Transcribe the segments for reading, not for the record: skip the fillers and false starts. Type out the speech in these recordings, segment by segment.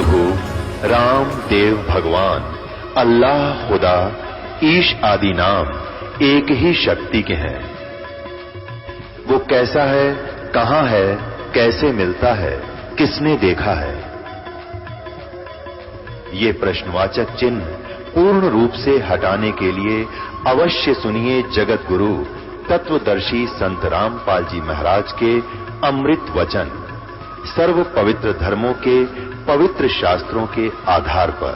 प्रभु राम देव भगवान अल्लाह खुदा ईश आदि नाम एक ही शक्ति के हैं। वो कैसा है, कहां है, कैसे मिलता है, किसने देखा है? ये प्रश्नवाचक चिन्ह पूर्ण रूप से हटाने के लिए अवश्य सुनिए जगत गुरु तत्वदर्शी संत रामपाल जी महाराज के अमृत वचन, सर्व पवित्र धर्मों के पवित्र शास्त्रों के आधार पर।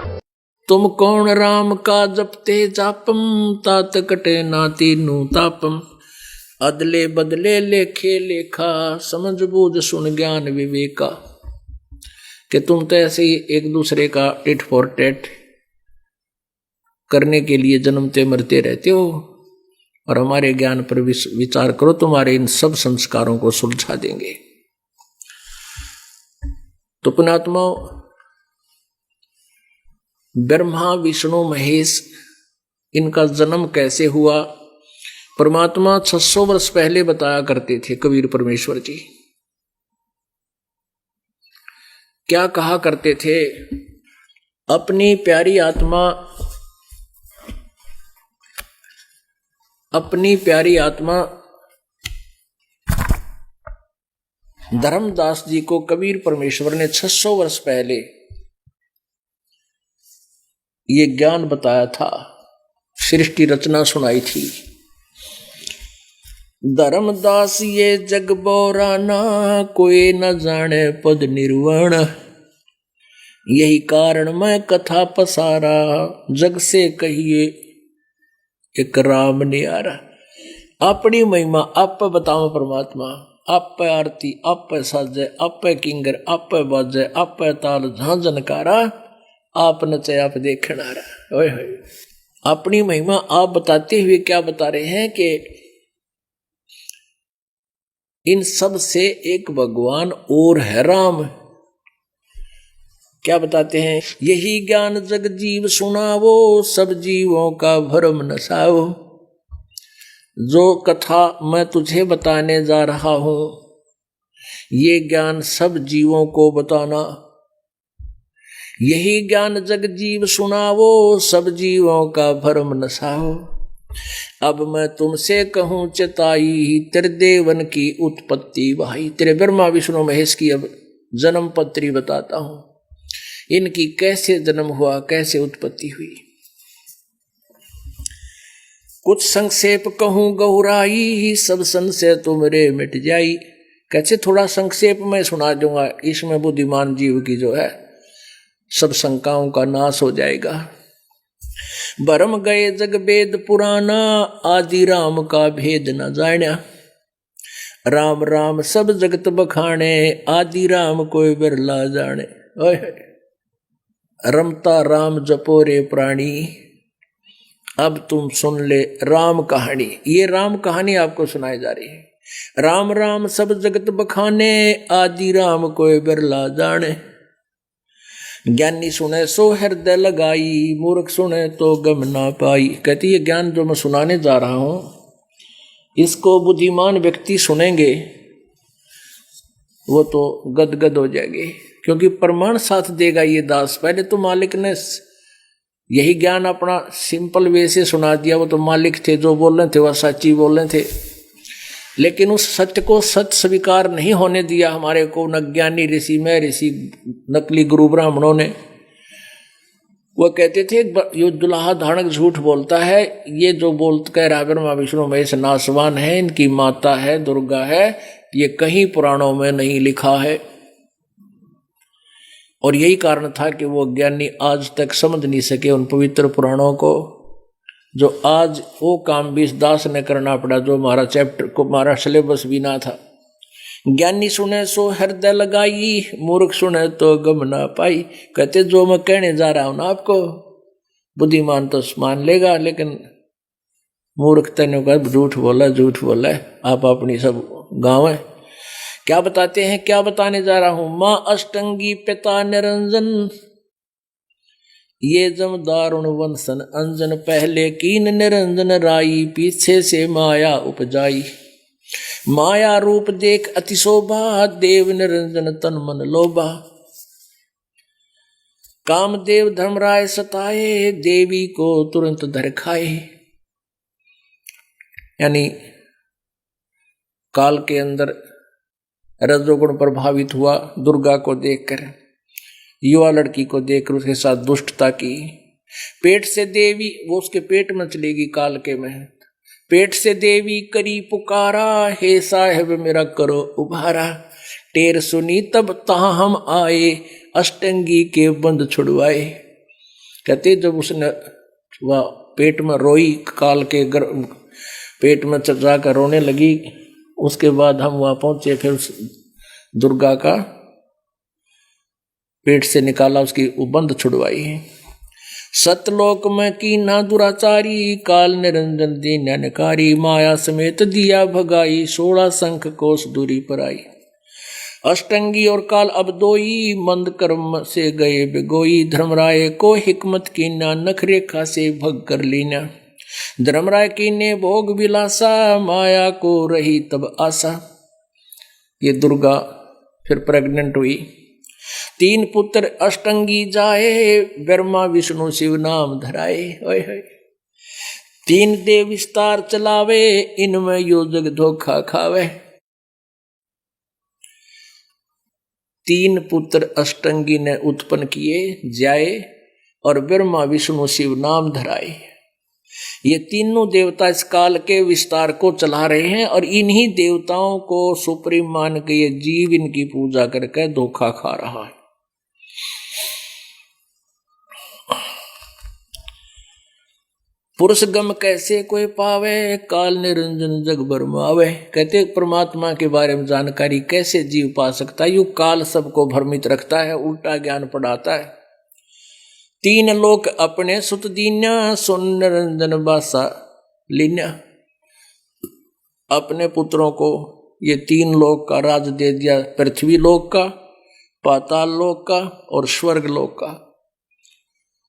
तुम कौन राम का जपते जापम, तात कटे ना तीनू तापम। अदले बदले लेखे लेखा, समझ बूझ सुन ज्ञान विवेका। कि तुम तो ऐसे ही एक दूसरे का टिट फॉर टैट करने के लिए जन्मते मरते रहते हो, और हमारे ज्ञान पर विचार करो, तुम्हारे इन सब संस्कारों को सुलझा देंगे। तो पुण्यात्मा, ब्रह्मा विष्णु महेश इनका जन्म कैसे हुआ? परमात्मा 600 वर्ष पहले बताया करते थे कबीर परमेश्वर जी। क्या कहा करते थे? अपनी प्यारी आत्मा धर्मदास जी को कबीर परमेश्वर ने 600 वर्ष पहले ये ज्ञान बताया था, सृष्टि रचना सुनाई थी। धर्मदास ये जग बोराना, कोई न जाने पद निर्वाण। यही कारण मैं कथा पसारा, जग से कहिए एक राम न्यारा। अपनी महिमा आप बताओ परमात्मा, आप आरती, आप साजे, आप किंगर, आप बाजे, आप ताल झां जनकारा, आप नचे आप देखना रहा। ओए होए, अपनी महिमा आप बताते हुए क्या बता रहे हैं कि इन सब से एक भगवान और है राम। क्या बताते हैं? यही ज्ञान जग जीव सुनावो, सब जीवों का भरम नसाओ। जो कथा मैं तुझे बताने जा रहा हूं, ये ज्ञान सब जीवों को बताना। यही ज्ञान जग जीव सुनावो, सब जीवों का भरम नसाओ। अब मैं तुमसे कहूं चेताई, तेरे देवन की उत्पत्ति भाई। तेरे ब्रह्मा विष्णु महेश की अब जन्म पत्री बताता हूं, इनकी कैसे जन्म हुआ, कैसे उत्पत्ति हुई। कुछ संक्षेप कहूं गहुराई, सब संशय तुमरे मिट जाई। कैसे थोड़ा संक्षेप में सुना दूंगा, इसमें बुद्धिमान जीव की जो है सब शंकाओं का नाश हो जाएगा। भरम गए जग वेद पुराना, आदि राम का भेद न जाना। राम राम सब जगत बखाने, आदि राम कोई बिरला जाने। ओए रमता राम जपो रे प्राणी। अब तुम सुन ले राम कहानी। ये राम कहानी आपको सुनाई जा रही है। राम राम सब जगत बखाने, आदि राम कोई बिरला जाने। ज्ञानी सुने सो हृदय लगाई, मूर्ख सुने तो गम ना पाई। कहती है ज्ञान जो मैं सुनाने जा रहा हूं, इसको बुद्धिमान व्यक्ति सुनेंगे वो तो गदगद हो जाएंगे, क्योंकि प्रमाण साथ देगा ये दास। पहले तो मालिक ने यही ज्ञान अपना सिंपल वे से सुना दिया, वो तो मालिक थे, जो बोल रहे थे वह सच्ची बोल रहे थे। लेकिन उस सत्य को सत्य स्वीकार नहीं होने दिया हमारे को न ज्ञानी ऋषि में ऋषि नकली गुरु ब्राह्मणों ने। वो कहते थे ये दुल्हा धारणक झूठ बोलता है, ये जो बोलता कह रहा ब्रह्मा विष्णु महेश नासवान है, इनकी माता है दुर्गा है, ये कहीं पुराणों में नहीं लिखा है। और यही कारण था कि वो ज्ञानी आज तक समझ नहीं सके उन पवित्र पुराणों को, जो आज वो काम भी इस दास ने करना पड़ा, जो हमारा चैप्टर को हमारा सिलेबस भी ना था। ज्ञानी सुने सो हृदय लगाई, मूर्ख सुने तो गम ना पाई। कहते जो मैं कहने जा रहा हूं ना आपको, बुद्धिमान तो मान लेगा, लेकिन मूर्ख तेने का झूठ बोला आप अपनी सब गाँव है। क्या बताते हैं, क्या बताने जा रहा हूं? माँ अष्टंगी पिता निरंजन, ये जम दारुण वंशन अंजन। पहले कीन निरंजन राई, पीछे से माया उपजाई। माया रूप देख अति शोभा, देव निरंजन तन मन लोभा। कामदेव धर्मराय सताए, देवी को तुरंत धर खाए। यानी काल के अंदर रजोगुण प्रभावित हुआ दुर्गा को देखकर, युवा लड़की को देखकर उसके साथ दुष्टता की। पेट से देवी, वो उसके पेट में चलेगी काल के में, पेट से देवी करी पुकारा, हे साहेब मेरा करो उभारा। टेर सुनी तब तहां हम आए, अष्टंगी के बंद छुड़वाए। कहते जब उसने वह पेट में रोई, काल के पेट में जाकर रोने लगी, उसके बाद हम वहां पहुंचे, फिर उस दुर्गा का पेट से निकाला, उसकी बंद छुड़वाई। सतलोक में कीना दुराचारी, काल निरंजन दीनकारी, माया समेत दिया भगाई, 16 शंख कोस दूरी पर आई। अष्टंगी और काल अब दोई, मंद कर्म से गए बिगोई, धर्मराय को हिकमत कीना, नख रेखा से भग कर लीना। धर्मराय कीने भोग विलासा, माया को रही तब आशा। ये दुर्गा फिर प्रेग्नेंट हुई। 3 पुत्र अष्टंगी जाए, ब्रह्मा विष्णु शिव नाम धराए। ओए होए 3 देव विस्तार चलावे, इनमें योजक धोखा खावे। 3 पुत्र अष्टंगी ने उत्पन्न किए जाए और ब्रह्मा विष्णु शिव नाम धराए। ये तीनों देवता इस काल के विस्तार को चला रहे हैं और इन्हीं देवताओं को सुप्रीम मान के ये जीव इनकी पूजा करके धोखा खा रहा है। पुरुष गम कैसे कोई पावे, काल निरंजन जग भरमावे। कहते परमात्मा के बारे में जानकारी कैसे जीव पा सकता है, यू काल सबको भ्रमित रखता है, उल्टा ज्ञान पढ़ाता है। 3 लोक अपने सुत दीन्या, सुन निरंजन बासा लीन्या। अपने पुत्रों को ये 3 लोक का राज दे दिया, पृथ्वी लोक का, पाताल लोक का और स्वर्ग लोक का।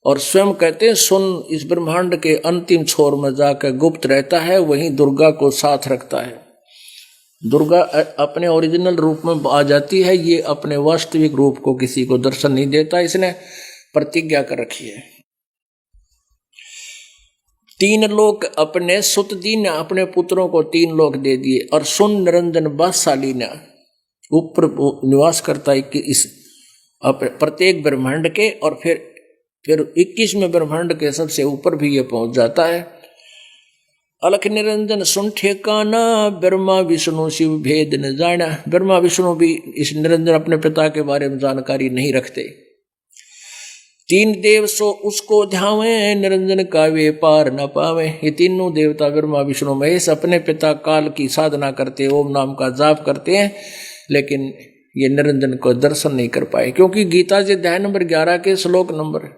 और स्वयं कहते हैं सुन इस ब्रह्मांड के अंतिम छोर में जाकर गुप्त रहता है, वहीं दुर्गा को साथ रखता है। दुर्गा अपने ओरिजिनल रूप में आ जाती है, ये अपने वास्तविक रूप को किसी को दर्शन नहीं देता, इसने प्रतिज्ञा कर रखी है। 3 लोक अपने सुत दीना, अपने पुत्रों को 3 लोक दे दिए। और सुन निरंजन बादशालीना, ऊपर निवास करता है कि इस प्रत्येक ब्रह्मांड के, और फिर 21वें ब्रह्मांड के सबसे ऊपर भी ये पहुंच जाता है। अलख निरंजन सुन ठेकाना, ब्रह्मा विष्णु शिव भेद न जाना। ब्रह्मा विष्णु भी इस निरंजन अपने पिता के बारे में जानकारी नहीं रखते। 3 देव सो उसको ध्यावे, निरंजन का वे पार न पावे। ये तीनों देवता ब्रह्मा विष्णु महेश अपने पिता काल की साधना करते, ओम नाम का जाप करते हैं, लेकिन ये निरंजन को दर्शन नहीं कर पाए। क्योंकि गीता जी अध्याय नंबर 11 के श्लोक नंबर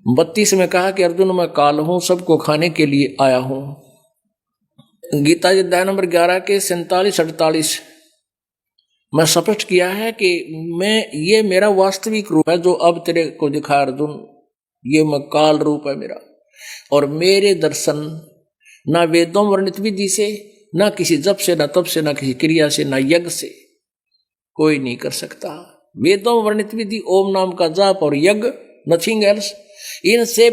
32 में कहा कि अर्जुन मैं काल हूं, सबको खाने के लिए आया हूं। गीता जी अध्याय नंबर 11 के 47-48 में स्पष्ट किया है कि ये मेरा वास्तविक रूप है जो अब तेरे को दिखा अर्जुन, ये मैं काल रूप है मेरा। और मेरे दर्शन ना वेदों वर्णित विधि से, ना किसी जप से, ना तप से, ना किसी क्रिया से, ना यज्ञ से कोई नहीं कर सकता। वेदों वर्णित विधि ओम नाम का जाप और यज्ञ, नथिंग एल्स, इनसे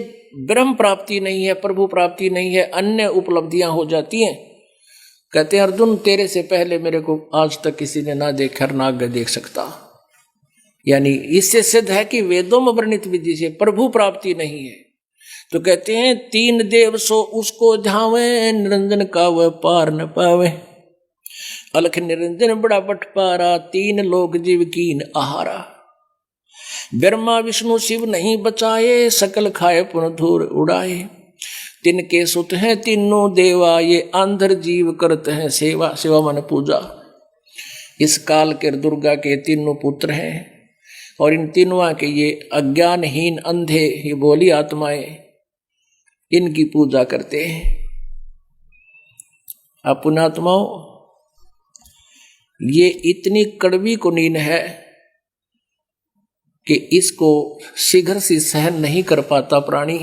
ब्रह्म प्राप्ति नहीं है, प्रभु प्राप्ति नहीं है, अन्य उपलब्धियां हो जाती हैं। कहते हैं अर्जुन तेरे से पहले मेरे को आज तक किसी ने ना देखा, ना आगे देख सकता। यानी इससे सिद्ध है कि वेदों में वर्णित विधि से प्रभु प्राप्ति नहीं है। तो कहते हैं 3 देव सो उसको ध्यावे, निरंजन का वह पार न पावे। अलख निरंजन बड़ा बटपारा, 3 लोक जीव कीन आहारा। ब्रह्मा विष्णु शिव नहीं बचाए, सकल खाए पुन धूर उड़ाए। तिनके सुत हैं तीनों देवा, ये आंधर जीव करते हैं सेवा। सेवा माने पूजा। इस काल के दुर्गा के 3 पुत्र हैं और इन तीनों के ये अज्ञानहीन अंधे, ये बोली आत्माएं इनकी पूजा करते हैं। आप पुण्यात्माओं, ये इतनी कड़वी कुनीन है कि इसको शीघ्र से सहन नहीं कर पाता प्राणी,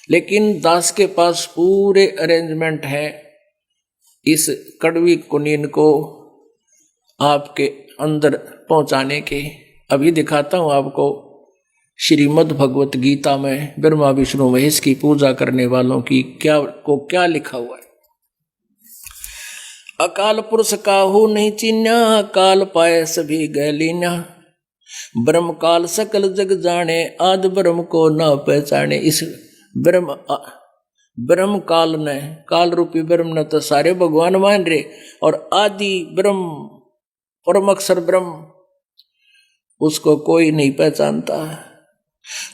लेकिन दास के पास पूरे अरेंजमेंट है इस कड़वी कुनीन को आपके अंदर पहुंचाने के। अभी दिखाता हूं आपको श्रीमद् भगवत गीता में ब्रह्मा विष्णु महेश की पूजा करने वालों की क्या लिखा हुआ है। अकाल पुरुष काहू नहीं चिन्या, काल पाए सभी गैलीना, ब्रह्म काल सकल जग जाने, आद ब्रह्म को न पहचाने। इस ब्रह्म काल ने, काल रूपी ब्रह्म ने तो सारे भगवान मान रहे, और आदि ब्रह्म परम अक्षर ब्रह्म उसको कोई नहीं पहचानता।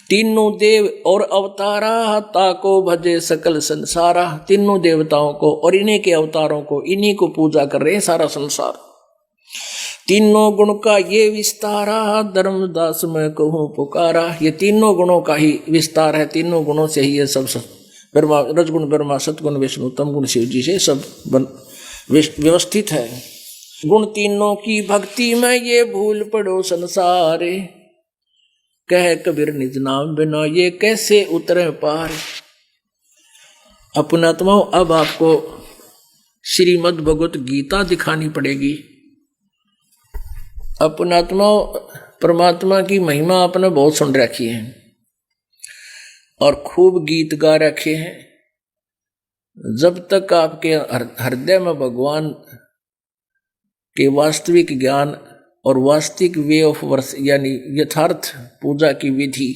तीनों देव और अवतारा ताको भजे सकल संसारा, तीनों देवताओं को और इन्हीं के अवतारों को, इन्हीं को पूजा कर रहे हैं सारा संसार। तीनों गुण का ये विस्तारा, धर्मदास मैं कहूँ पुकारा। ये तीनों गुणों का ही विस्तार है, तीनों गुणों से ही ये सब ब्रह्मा, रजगुण ब्रह्मा, सतगुण विष्णु, तम गुण शिव जी से सब व्यवस्थित है। गुण तीनों की भक्ति में ये भूल पड़ो संसारे, कह कबीर निज नाम बिना ये कैसे उतरे पार। अपनात्माओं, अब आपको श्रीमद् भगवत गीता दिखानी पड़ेगी। अपनात्माओं, परमात्मा की महिमा आपने बहुत सुन रखी है और खूब गीत गा रखे हैं। जब तक आपके हृदय में भगवान के वास्तविक ज्ञान और वास्तविक वे ऑफ वर्स यानी यथार्थ पूजा की विधि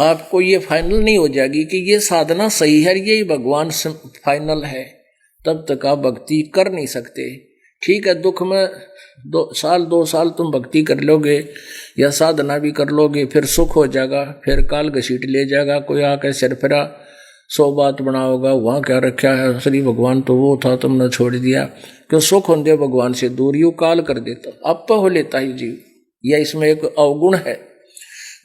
आपको ये फाइनल नहीं हो जाएगी कि ये साधना सही है, यही भगवान फाइनल है, तब तक आप भक्ति कर नहीं सकते। ठीक है, दुख में 2 साल तुम भक्ति कर लोगे या साधना भी कर लोगे, फिर सुख हो जाएगा, फिर काल घसीट ले जाएगा, कोई आकर सिर फिरा 100 बात बनाओगा, वहाँ क्या रखा है, श्री भगवान तो वो था तुमने छोड़ दिया। क्यों? सुख होंगे भगवान से दूर, यू काल कर देता, आप हो लेता ही जीव। यह इसमें एक अवगुण है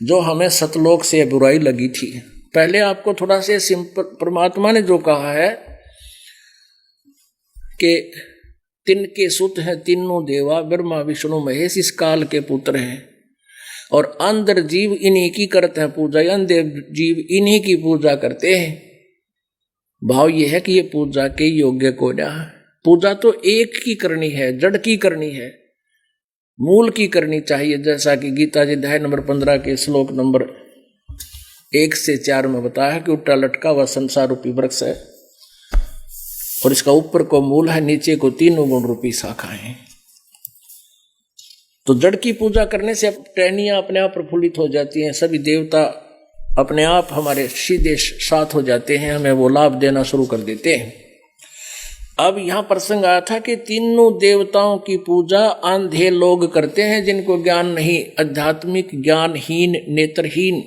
जो हमें सतलोक से बुराई लगी थी। पहले आपको थोड़ा से सिंपल, परमात्मा ने जो कहा है कि तिनके सुत हैं तीनों देवा, ब्रह्मा विष्णु महेश इस काल के पुत्र हैं, और अंदर जीव इन्हीं की करते हैं पूजा, अंदर जीव इन्हीं की पूजा करते हैं। भाव यह है कि ये पूजा के योग्य को ना, पूजा तो एक की करनी है, जड़ की करनी है, मूल की करनी चाहिए। जैसा कि गीता जी अध्याय नंबर 15 के श्लोक नंबर 1 से 4 में बताया है कि उल्टा लटका हुआ संसार रूपी वृक्ष है और इसका ऊपर को मूल है, नीचे को तीनों गुण रूपी शाखाएं। तो जड़ की पूजा करने से टहनियां अपने आप प्रफुल्लित हो जाती हैं, सभी देवता अपने आप हमारे सीधे साथ हो जाते हैं, हमें वो लाभ देना शुरू कर देते हैं। अब यहां प्रसंग आया था कि तीनों देवताओं की पूजा अंधे लोग करते हैं जिनको ज्ञान नहीं, आध्यात्मिक ज्ञानहीन, नेत्रहीन।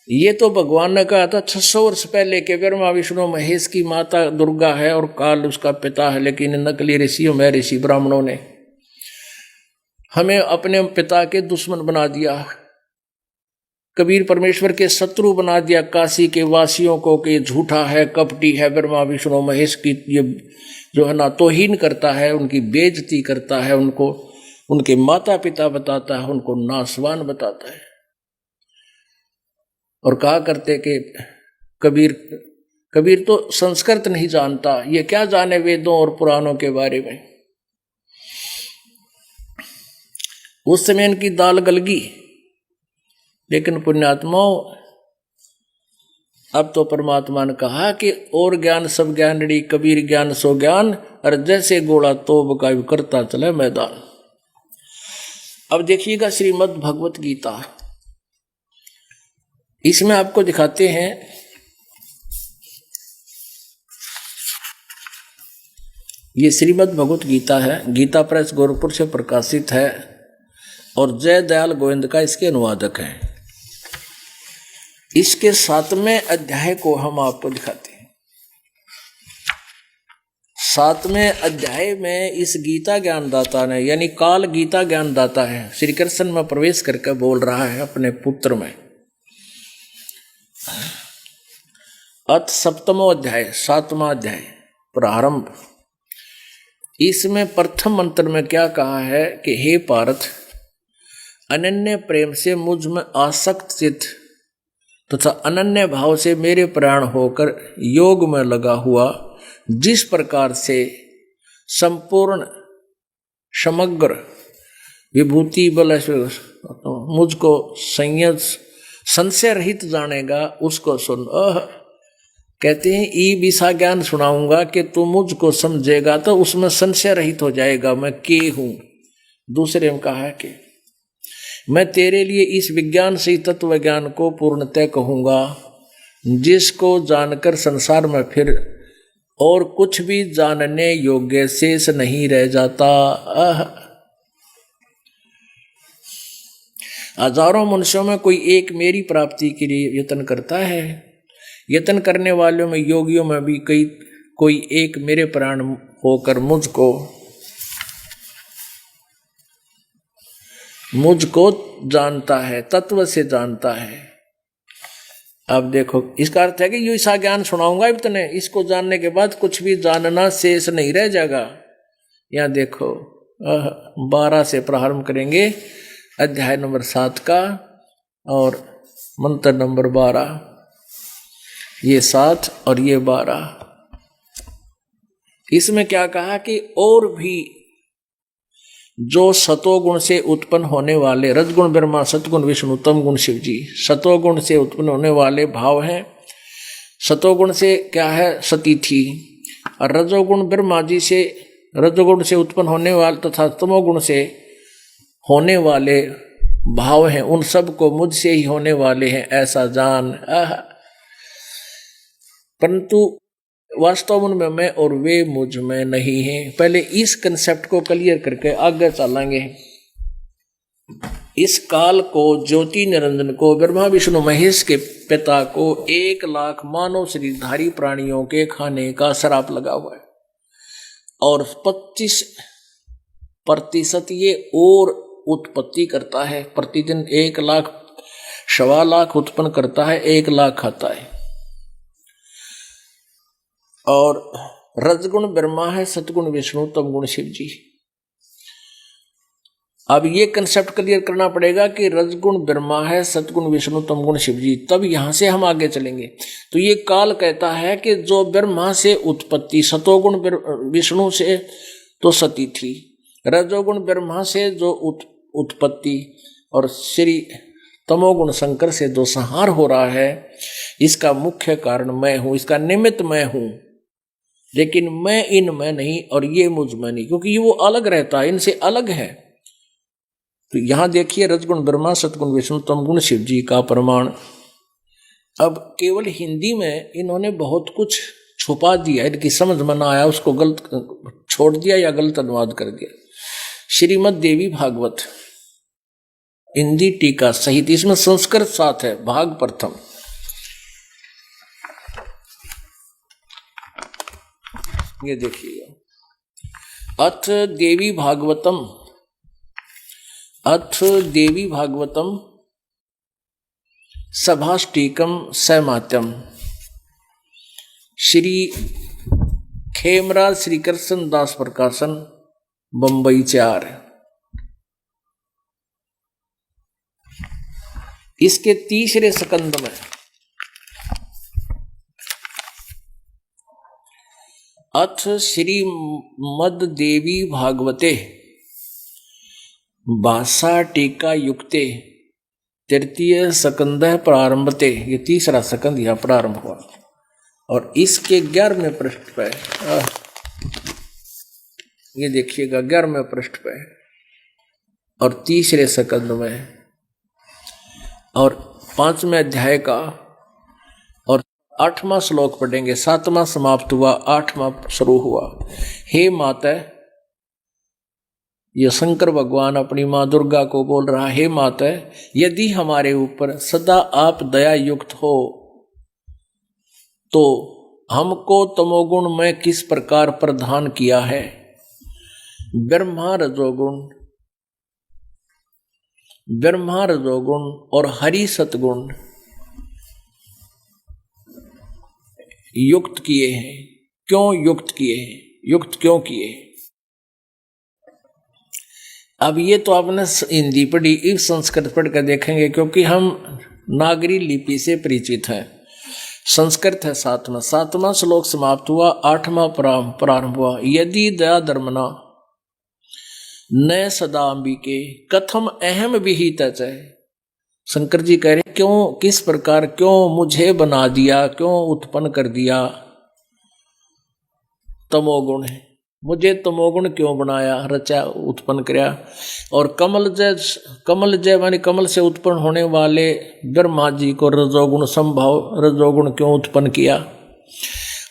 ये तो भगवान ने कहा था 600 वर्ष पहले के ब्रह्मा विष्णु महेश की माता दुर्गा है और काल उसका पिता है, लेकिन नकली ऋषियों में ऋषि ब्राह्मणों ने हमें अपने पिता के दुश्मन बना दिया, कबीर परमेश्वर के शत्रु बना दिया, काशी के वासियों को कि झूठा है, कपटी है, ब्रह्मा विष्णु महेश की ये जो है ना तौहीन करता है, उनकी बेइज्जती करता है, उनको उनके माता पिता बताता है, उनको नासवान बताता है। और कहा करते कि कबीर तो संस्कृत नहीं जानता, ये क्या जाने वेदों और पुराणों के बारे में। उस समय इनकी दाल गलगी, लेकिन पुण्यात्माओं अब तो परमात्मा ने कहा कि और ज्ञान सब ज्ञानड़ी, कबीर ज्ञान सो ज्ञान, और जैसे गोला तोब का करता चले मैदान। अब देखिएगा श्रीमद् भगवत गीता, इसमें आपको दिखाते हैं ये श्रीमद् भगवत गीता है, गीता प्रेस गोरखपुर से प्रकाशित है और जय दयाल गोविंद का इसके अनुवादक है। इसके 7वें अध्याय को हम आपको दिखाते हैं। 7वें अध्याय में इस गीता ज्ञानदाता ने, यानी काल गीता ज्ञानदाता है, श्री कृष्ण में प्रवेश करके बोल रहा है अपने पुत्र में। अथ 7वां अध्याय, 7वां अध्याय प्रारंभ। इसमें प्रथम मंत्र में क्या कहा है कि हे पार्थ, अनन्य प्रेम से मुझ में आसक्त चित्त तथा अनन्य भाव से मेरे प्राण होकर योग में लगा हुआ, जिस प्रकार से संपूर्ण समग्र विभूति बल मुझको संशय रहित जानेगा उसको सुन। कहते हैं ई विसा ज्ञान सुनाऊंगा कि तू मुझको समझेगा तो उसमें संशय रहित हो जाएगा मैं के हूं। दूसरे में कहा है कि मैं तेरे लिए इस विज्ञान से तत्व ज्ञान को पूर्णतः कहूंगा, जिसको जानकर संसार में फिर और कुछ भी जानने योग्य शेष नहीं रह जाता। हजारों मनुष्यों में कोई एक मेरी प्राप्ति के लिए यत्न करता है। यत्न करने वालों में योगियों में भी कोई एक मेरे प्राण होकर मुझको जानता है, तत्व से जानता है। अब देखो इसका अर्थ है कि यो ऐसा ज्ञान सुनाऊंगा इतने, इसको जानने के बाद कुछ भी जानना शेष नहीं रह जाएगा। यहाँ देखो 12 से प्रारंभ करेंगे, अध्याय नंबर 7 का और मंत्र नंबर 12। ये 7 और ये 12। इसमें क्या कहा कि और भी जो सतोगुण से उत्पन्न होने वाले, रजगुण ब्रह्मा, सतगुण विष्णु, तम गुण शिव जी, सतोगुण से उत्पन्न होने वाले भाव हैं। सतोगुण से क्या है सतीथि, और रजोगुण ब्रह्मा जी से, रजोगुण से उत्पन्न होने वाले तथा तमोगुण से होने वाले भाव हैं, उन सब को मुझसे ही होने वाले हैं ऐसा जान। परंतु वास्तव में मैं और वे मुझ में नहीं हैं। पहले इस कंसेप्ट को क्लियर करके आगे चलेंगे। इस काल को, ज्योति निरंजन को, ब्रह्मा विष्णु महेश के पिता को 1 लाख मानव शरीरधारी प्राणियों के खाने का श्राप लगा हुआ है और 25% ये और उत्पत्ति करता है। प्रतिदिन 1 लाख, 1.25 लाख उत्पन्न करता है, 1 लाख खाता है। और रजगुण ब्रह्मा है, सतगुण विष्णु, तमगुण शिव जी। अब ये कंसेप्ट क्लियर करना पड़ेगा कि रजगुण ब्रह्मा है, सतगुण विष्णु, तमगुण शिव जी, तब यहां से हम आगे चलेंगे। तो ये काल कहता है कि जो ब्रह्मा से उत्पत्ति, सतोगुण विष्णु से तो सती थी, रजोगुण ब्रह्मा से जो उत्पत्ति और श्री तमोगुण शंकर से जो संहार हो रहा है, इसका मुख्य कारण मैं हूं, इसका निमित्त मैं हूं। लेकिन मैं इनमें नहीं और ये मुझ में नहीं, क्योंकि ये वो अलग रहता है, इनसे अलग है। तो यहां देखिए रजगुण ब्रह्मा, सतगुण विष्णु, तमगुण शिव जी का प्रमाण। अब केवल हिंदी में इन्होंने बहुत कुछ छुपा दिया, इनकी समझ में ना आया, उसको गलत छोड़ दिया या गलत अनुवाद कर दिया। श्रीमद् देवी भागवत हिंदी टीका सहित, इसमें संस्कृत साथ है, भाग प्रथम। ये देखिए, अथ देवी भागवतम, अथ देवी भागवतम सभाष्टीकम सैमात्यम, श्री खेमराज श्री कृष्ण दास प्रकाशन, बंबई 4। इसके 3रे स्कंद में अथ श्रीमद् देवी भागवते भाषा टीका युक्ते 3 स्कंद प्रारंभते, ये 3रा स्कंद यहां प्रारंभ हुआ। और इसके 11वें पृष्ठ पे, ये देखिएगा 11वें पृष्ठ पे और 3रे स्कंद में और 5वें अध्याय का और 8वां श्लोक पढ़ेंगे। 7वां समाप्त हुआ, 8वां शुरू हुआ। हे माता, ये शंकर भगवान अपनी मां दुर्गा को बोल रहा, हे माता, यदि हमारे ऊपर सदा आप दया युक्त हो तो हमको तमोगुण में किस प्रकार प्रदान किया है। ब्रह्मा रजोगुण और हरि सतगुण युक्त किए हैं। क्यों युक्त किए हैं, युक्त क्यों किए? अब ये तो आपने हिंदी पढ़ी, इस संस्कृत पढ़ कर देखेंगे, क्योंकि हम नागरी लिपि से परिचित हैं। संस्कृत है 7वां श्लोक समाप्त हुआ, 8वां प्रारंभ हुआ। यदि दया धर्मना न सदाम्बिके कथम अहम विहित है। शंकर जी कह रहे क्यों, किस प्रकार, क्यों मुझे बना दिया, क्यों उत्पन्न कर दिया। तमोगुण है, मुझे तमोगुण क्यों बनाया, रचा, उत्पन्न किया। और कमल जय मानी कमल से उत्पन्न होने वाले ब्रह्मा जी को रजोगुण संभव रजोगुण क्यों उत्पन्न किया।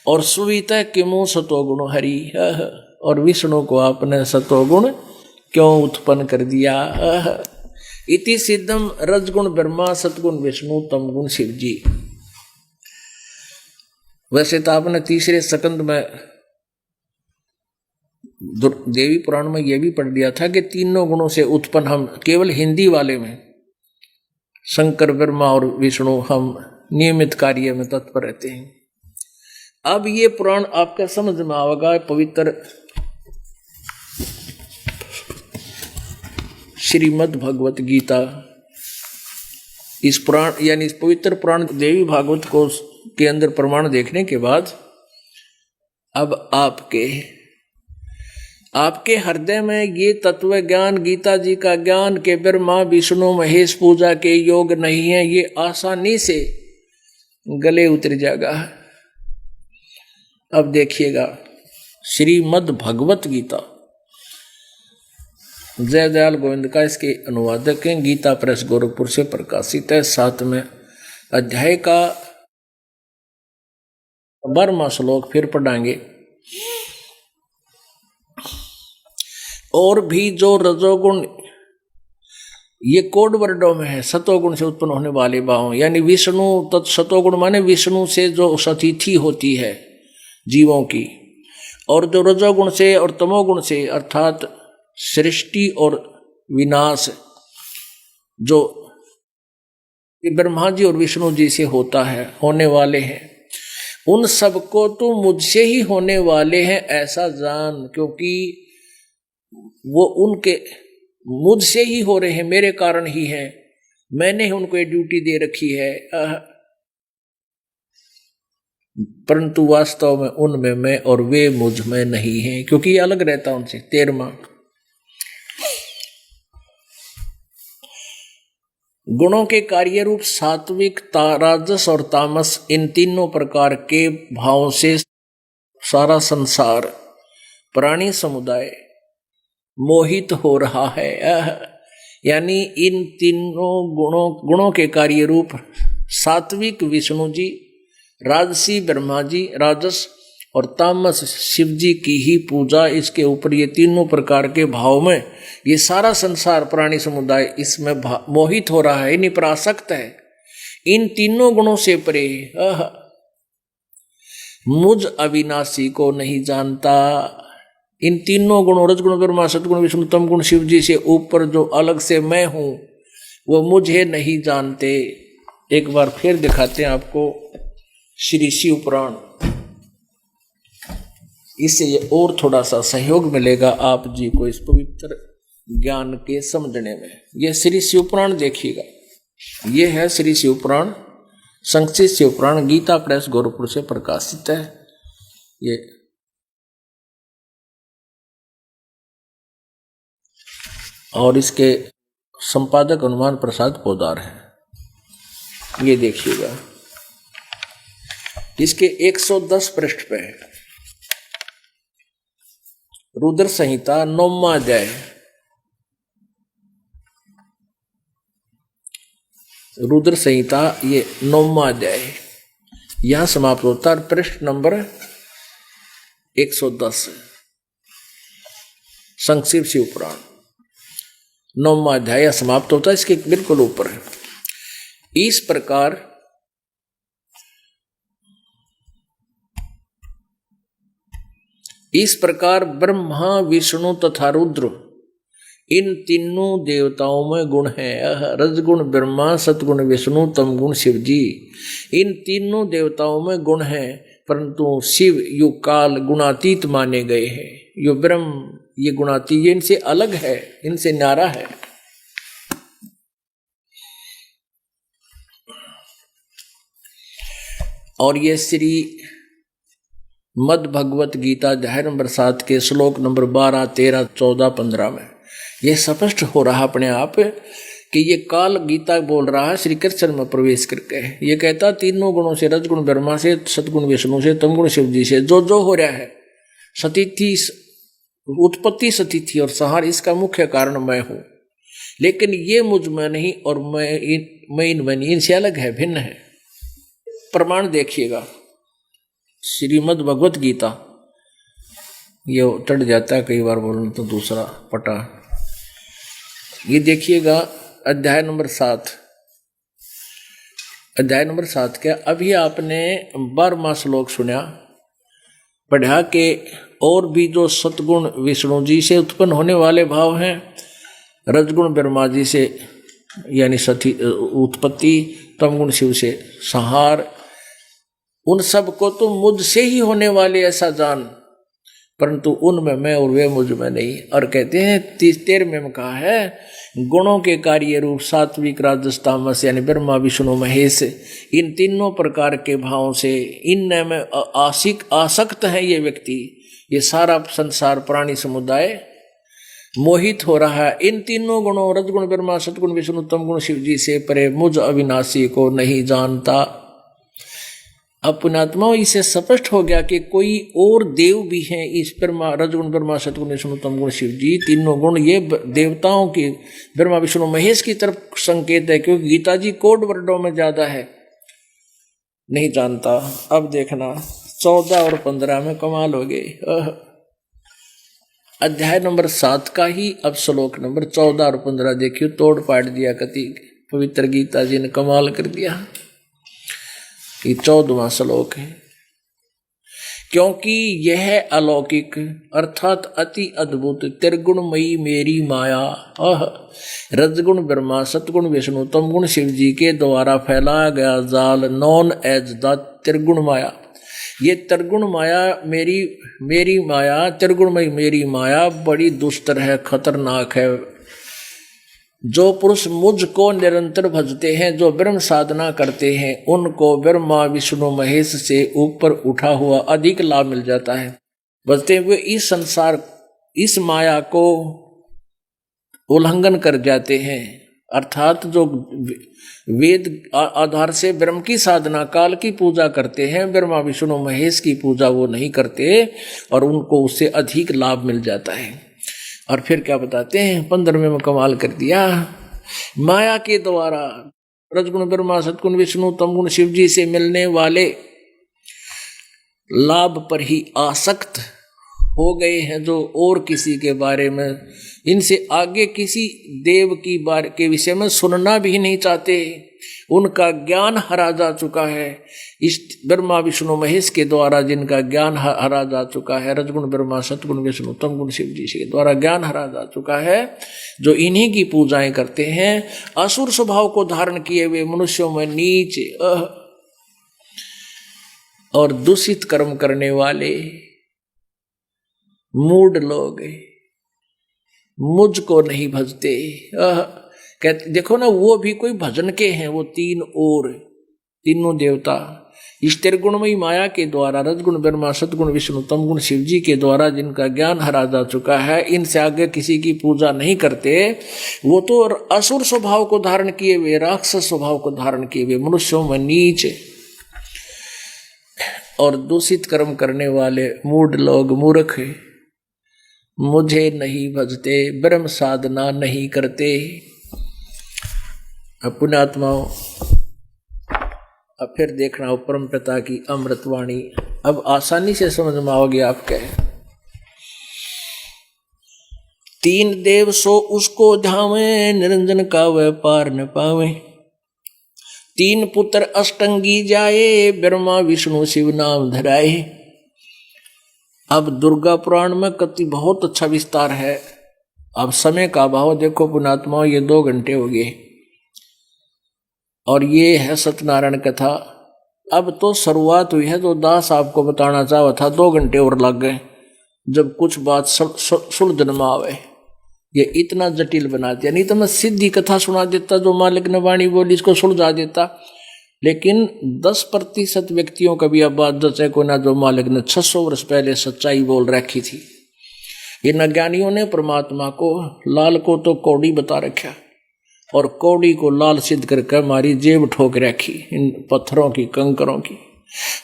और सुविता किमु सतोगुण हरि, और विष्णु को आपने सतोगुण क्यों उत्पन्न कर दिया। इति सिद्धम रजगुण ब्रह्मा सतगुण विष्णु तमगुण शिव जी। वैसे तो आपने तीसरे स्कंद में देवी पुराण में यह भी पढ़ दिया था कि तीनों गुणों से उत्पन्न हम, केवल हिंदी वाले में शंकर ब्रह्मा और विष्णु हम नियमित कार्य में तत्पर रहते हैं। अब ये पुराण आपका समझ में आएगा। पवित्र श्रीमद् भगवत गीता, इस पुराण यानी इस पवित्र पुराण देवी भागवत को के अंदर प्रमाण देखने के बाद अब आपके हृदय में ये तत्व ज्ञान, गीता जी का ज्ञान के ब्रह्मा विष्णु महेश पूजा के योग नहीं है, ये आसानी से गले उतर जाएगा। अब देखिएगा श्रीमद् भगवत गीता, जय दयाल गोविंद का इसके अनुवादक हैं, गीता प्रेस गोरखपुर से प्रकाशित है। 7वें अध्याय का 12वां श्लोक फिर पढ़ाएंगे। और भी जो रजोगुण, ये कोड वर्डों में है, सतोगुण से उत्पन्न होने वाले भाव, यानी विष्णु सतोगुण माने विष्णु से जो सतिथि होती है जीवों की, और जो रजोगुण से और तमोगुण से अर्थात सृष्टि और विनाश जो ब्रह्मा जी और विष्णु जी से होता है, होने वाले हैं, उन सबको तो मुझसे ही होने वाले हैं ऐसा जान, क्योंकि वो उनके मुझसे ही हो रहे हैं, मेरे कारण ही है, मैंने उनको ये ड्यूटी दे रखी है। परंतु वास्तव में उनमें मैं और वे मुझ में नहीं हैं, क्योंकि ये अलग रहता उनसे। 13वां गुणों के कार्य रूप सात्विक, राजस और तामस, इन तीनों प्रकार के भावों से सारा संसार प्राणी समुदाय मोहित हो रहा है। यानी इन तीनों गुणों के कार्य रूप सात्विक विष्णु जी, राजसी ब्रह्मा जी, राजस और तामस शिव जी की ही पूजा, इसके ऊपर ये तीनों प्रकार के भाव में ये सारा संसार प्राणी समुदाय इसमें मोहित हो रहा है, इन्हीं पर आसक्त है। इन तीनों गुणों से परे मुझ अविनाशी को नहीं जानता। इन तीनों गुणों रजगुण ब्रह्मा सतगुण विष्णु तमगुण शिव जी से ऊपर जो अलग से मैं हूं वो मुझे नहीं जानते। एक बार फिर दिखाते हैं आपको श्री शिव पुराण, इससे ये और थोड़ा सा सहयोग मिलेगा आप जी को इस पवित्र ज्ञान के समझने में। ये श्री शिव पुराण देखिएगा, ये है श्री शिव पुराण, संक्षिप्त शिव पुराण, गीता प्रेस गोरखपुर से प्रकाशित है। ये और इसके संपादक हनुमान प्रसाद पोदार हैं। ये देखिएगा, इसके 110 पृष्ठ पे है। रुद्र संहिता 9वां अध्याय, रुद्र संहिता ये 9वां अध्याय यहां समाप्त होता है। पृष्ठ नंबर 110 संक्षिप्त शिव पुराण 9वां अध्याय समाप्त होता है, इसके बिल्कुल ऊपर है। इस प्रकार ब्रह्मा विष्णु तथा रुद्र इन तीनों देवताओं में गुण है। रजगुण ब्रह्मा, सतगुण विष्णु, तमगुण शिव जी, इन तीनों देवताओं में गुण है, परंतु शिव युग काल गुणातीत माने गए हैं। यो ब्रह्म ये गुणातीत, ये इनसे अलग है, इनसे न्यारा है। और ये श्री मद् भगवत गीता अध्याय नंबर 7 के श्लोक नंबर 12, 13, 14, 15 में ये स्पष्ट हो रहा अपने आप कि ये काल गीता बोल रहा है श्री कृष्ण में प्रवेश करके। ये कहता तीनों गुणों से, रजगुण ब्रह्मा से, सतगुण विष्णु से, तमगुण शिव जी से जो जो हो रहा है, सतिथि उत्पत्ति सतिथि और संहार, इसका मुख्य कारण मैं हूं। लेकिन ये मुझ में नहीं और मैं इनमें नहीं, इनसे अलग है, भिन्न है। प्रमाण देखिएगा, श्रीमद् भगवत गीता, ये चढ़ जाता है कई बार बोलूं तो दूसरा पटा, ये देखिएगा अध्याय नंबर 7। अध्याय नंबर 7 क्या, अभी आपने 12वां श्लोक सुना पढ़ा के और भी जो सतगुण विष्णु जी से उत्पन्न होने वाले भाव हैं, रजगुण ब्रह्मा जी से यानी सती उत्पत्ति, तमगुण शिव से संहार, उन सब को तो मुझसे ही होने वाले ऐसा जान, परंतु उनमें मैं और वे मुझ में नहीं। और कहते हैं 13वें में कहा है, गुणों के कार्य रूप सात्विक राजस तामस यानी ब्रह्मा विष्णु महेश, इन तीनों प्रकार के भावों से इनमें आसक्त है ये व्यक्ति, ये सारा संसार प्राणी समुदाय मोहित हो रहा है इन तीनों गुणों रजगुण ब्रह्मा सतगुण विष्णु तमगुण शिव जी से परे मुझ अविनाशी को नहीं जानता। अपनात्माओं इससे स्पष्ट हो गया कि कोई और देव भी हैं इस ब्रह्मा रजगुण ब्रह्मा सतगुण विष्णु तमगुण शिव जी, तीनों गुण ये देवताओं की ब्रह्मा विष्णु महेश की तरफ संकेत है, क्योंकि गीता जी कोड वर्डों में ज्यादा है, नहीं जानता। अब देखना 14 और 15 में कमाल हो गए। अध्याय नंबर 7 का ही अब श्लोक नंबर 14 और 15 देखियो, तोड़ पाट दिया कति पवित्र गीता जी ने, कमाल कर दिया। ये 14वां श्लोक है, क्योंकि यह अलौकिक अर्थात अति अद्भुत त्रिगुणमयी मेरी माया रजगुण ब्रह्मा सतगुण विष्णु तमगुण शिव जी के द्वारा फैलाया गया जाल नॉन एज द त्रिगुण माया, ये त्रिगुण माया मेरी माया त्रिगुणमयी मेरी माया बड़ी दुष्टर है, खतरनाक है। जो पुरुष मुझको निरंतर भजते हैं, जो ब्रह्म साधना करते हैं, उनको ब्रह्मा विष्णु महेश से ऊपर उठा हुआ अधिक लाभ मिल जाता है। भजते हुए इस संसार इस माया को उल्लंघन कर जाते हैं, अर्थात जो वेद आधार से ब्रह्म की साधना काल की पूजा करते हैं, ब्रह्मा विष्णु महेश की पूजा वो नहीं करते और उनको उससे अधिक लाभ मिल जाता है। और फिर क्या बताते हैं 15वें में कमाल कर दिया, माया के द्वारा रजगुण ब्रह्मा सतगुण विष्णु तमगुण शिव जी से मिलने वाले लाभ पर ही आसक्त हो गए हैं, जो और किसी के बारे में इनसे आगे किसी देव की बारे के विषय में सुनना भी नहीं चाहते। उनका ज्ञान हरा जा चुका है, इस ब्रह्मा विष्णु महेश के द्वारा जिनका ज्ञान हरा जा चुका है, रजगुण ब्रह्मा सतगुण विष्णु तमगुण शिव जी के द्वारा ज्ञान हरा जा चुका है, जो इन्हीं की पूजाएं करते हैं। असुर स्वभाव को धारण किए हुए मनुष्यों में नीच और दूषित कर्म करने वाले मूढ़ लोग मुझको नहीं भजते। कहते देखो ना, वो भी कोई भजन के हैं, वो तीनों देवता इस त्रिगुणमयी माया के द्वारा रजगुण ब्रह्मा सतगुण विष्णु तमगुण शिव जी के द्वारा जिनका ज्ञान हरा जा चुका है, इनसे आगे किसी की पूजा नहीं करते। वो तो असुर स्वभाव को धारण किए हुए, राक्षस स्वभाव को धारण किए हुए मनुष्यों में नीच और दूषित कर्म करने वाले मूढ़ लोग, मूर्ख मुझे नहीं भजते, ब्रह्म साधना नहीं करते। पुण्यात्माओं, अब फिर देखना हो परम पिता की अमृतवाणी, अब आसानी से समझ में आओगे आपके। 3 देव सो उसको धावे, निरंजन का व्यापार न पावे। 3 पुत्र अष्टंगी जाए, ब्रह्मा विष्णु शिव नाम धराए। अब दुर्गा पुराण में कति बहुत अच्छा विस्तार है। अब समय का अभाव देखो पुण्यात्माओं, ये 2 घंटे हो गए और ये है सत्यनारायण कथा। अब तो शुरुआत हुई है, तो दास आपको बताना चाहा था 2 घंटे और लग गए, जब कुछ बात सुलझन में आवे। ये इतना जटिल बना दिया, नहीं तो मैं सीधी कथा सुना देता, जो मालिक ने वाणी बोली इसको सुलझा देता। लेकिन 10% व्यक्तियों का भी अब बात जैसे को ना, जो मालिक ने 600 वर्ष पहले सच्चाई बोल रखी थी, इन अज्ञानियों ने परमात्मा को, लाल को तो कौड़ी बता रखा और कौड़ी को लाल सिद्ध करके हमारी जेब ठोक रखी इन पत्थरों की, कंकरों की।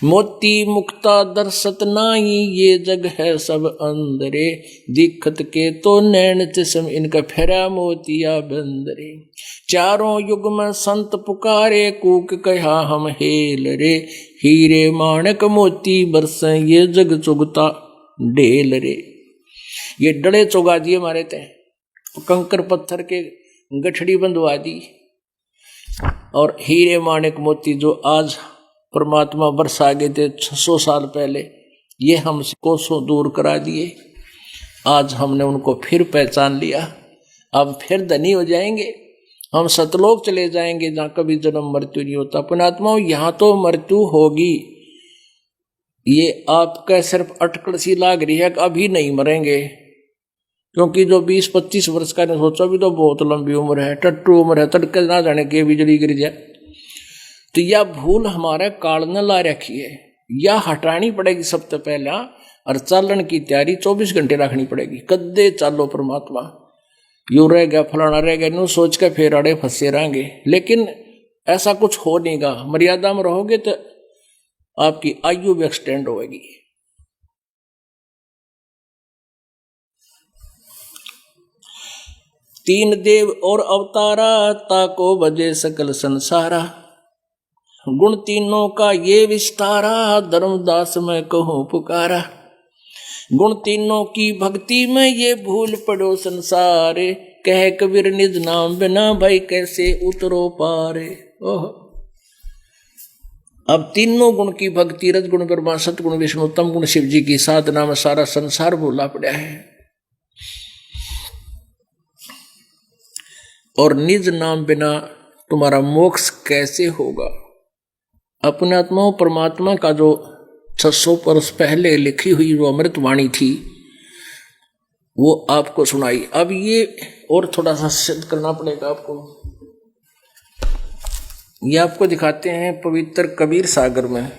मोती मुक्ता दर्शत नाई, ये जग है सब अंदरे, दिखत के तो नैन चश्म, इनका फेरा मोतिया बंदरे। चारों युग में संत पुकारे, कूक कहा हम हेल रे, हीरे माणक मोती बरसे, ये जग चुगता ढेल रे। ये डड़े चुगा दिए हमारे ते, कंकर पत्थर के गठड़ी बंधवा दी, और हीरे माणिक मोती जो आज परमात्मा बरसा गए थे 600 साल पहले, ये हमसे कोसों दूर करा दिए। आज हमने उनको फिर पहचान लिया, अब फिर धनी हो जाएंगे, हम सतलोक चले जाएंगे जहाँ कभी जन्म मृत्यु नहीं होता। पुण्यात्माओं, यहाँ तो मृत्यु होगी, ये आपका सिर्फ अटकल सी लाग रही है, अभी नहीं मरेंगे। क्योंकि जो 20-25 वर्ष का ने सोचा भी तो बहुत लंबी उम्र है, टट्टू उम्र है, तड़के ना जाने के बिजली गिर जाए। तो यह भूल हमारे काल ने ला रखी है, या हटानी पड़ेगी सबसे पहला, और चालन की तैयारी 24 घंटे रखनी पड़ेगी। कद्दे चालो परमात्मा, यू रह गया फलाना रह गया, यूं सोच के फिर अड़े फंसे रहेंगे। लेकिन ऐसा कुछ हो नहींगा, मर्यादा में रहोगे तो आपकी आयु भी एक्सटेंड होगी। तीन देव और अवतारा, ताको बजे सकल संसारा, गुण तीनों का ये विस्तारा, धर्मदास मैं कहूँ पुकारा। गुण तीनों की भक्ति में ये भूल पड़ो संसारे, कह कबीर निज नाम बिना भाई कैसे उतरो पारे। ओह, अब तीनों गुण की भक्ति, रजगुण ब्रह्मा, सतगुण विष्णु, तम गुण शिव जी की साधना में सारा संसार भूला पड़ा है। और निज नाम बिना तुम्हारा मोक्ष कैसे होगा। अपने आत्माओं, परमात्मा का जो 600 वर्ष पहले लिखी हुई जो अमृत वाणी थी वो आपको सुनाई। अब ये और थोड़ा सा सिद्ध करना पड़ेगा आपको। ये आपको दिखाते हैं पवित्र कबीर सागर में,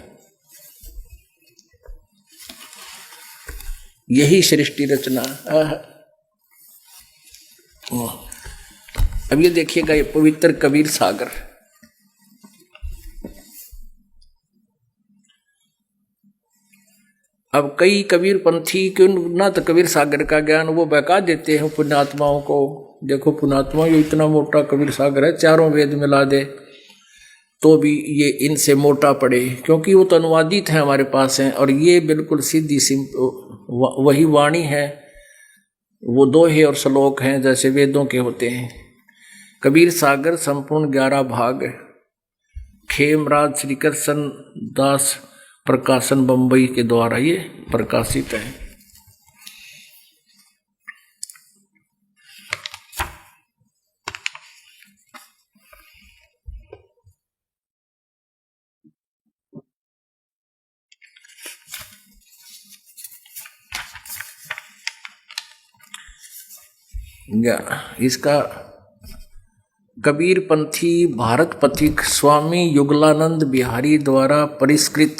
यही सृष्टि रचना। अब ये देखिएगा, ये पवित्र कबीर सागर। अब कई कबीर पंथी क्यों ना तो कबीर सागर का ज्ञान वो बहका देते हैं पुण्यात्माओं को। देखो पुण्यात्माओं, ये इतना मोटा कबीर सागर है, चारों वेद मिला दे तो भी ये इनसे मोटा पड़े, क्योंकि वो तो अनुवादित है हमारे पास हैं, और ये बिल्कुल सीधी वही वाणी है, वो दोहे और श्लोक हैं जैसे वेदों के होते हैं। कबीर सागर संपूर्ण 11 भाग, खेमराज श्री कृष्ण दास प्रकाशन बंबई के द्वारा ये प्रकाशित है। इसका कबीर पंथी भारत पथिक स्वामी युगलानंद बिहारी द्वारा परिष्कृत,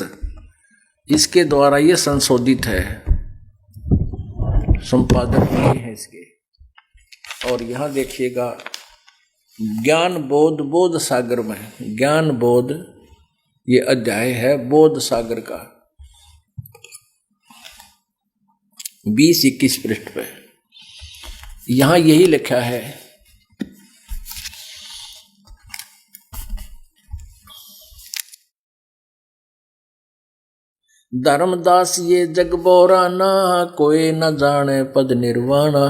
इसके द्वारा ये संशोधित है, संपादन किए हैं इसके। और यहाँ देखिएगा ज्ञान बोध, बोध सागर में, ज्ञान बोध ये अध्याय है बोध सागर का, 20-21 पृष्ठ पे। यहाँ यही लिखा है, धर्मदास ये जग बोराना, कोई न जाने पद निर्वाणा।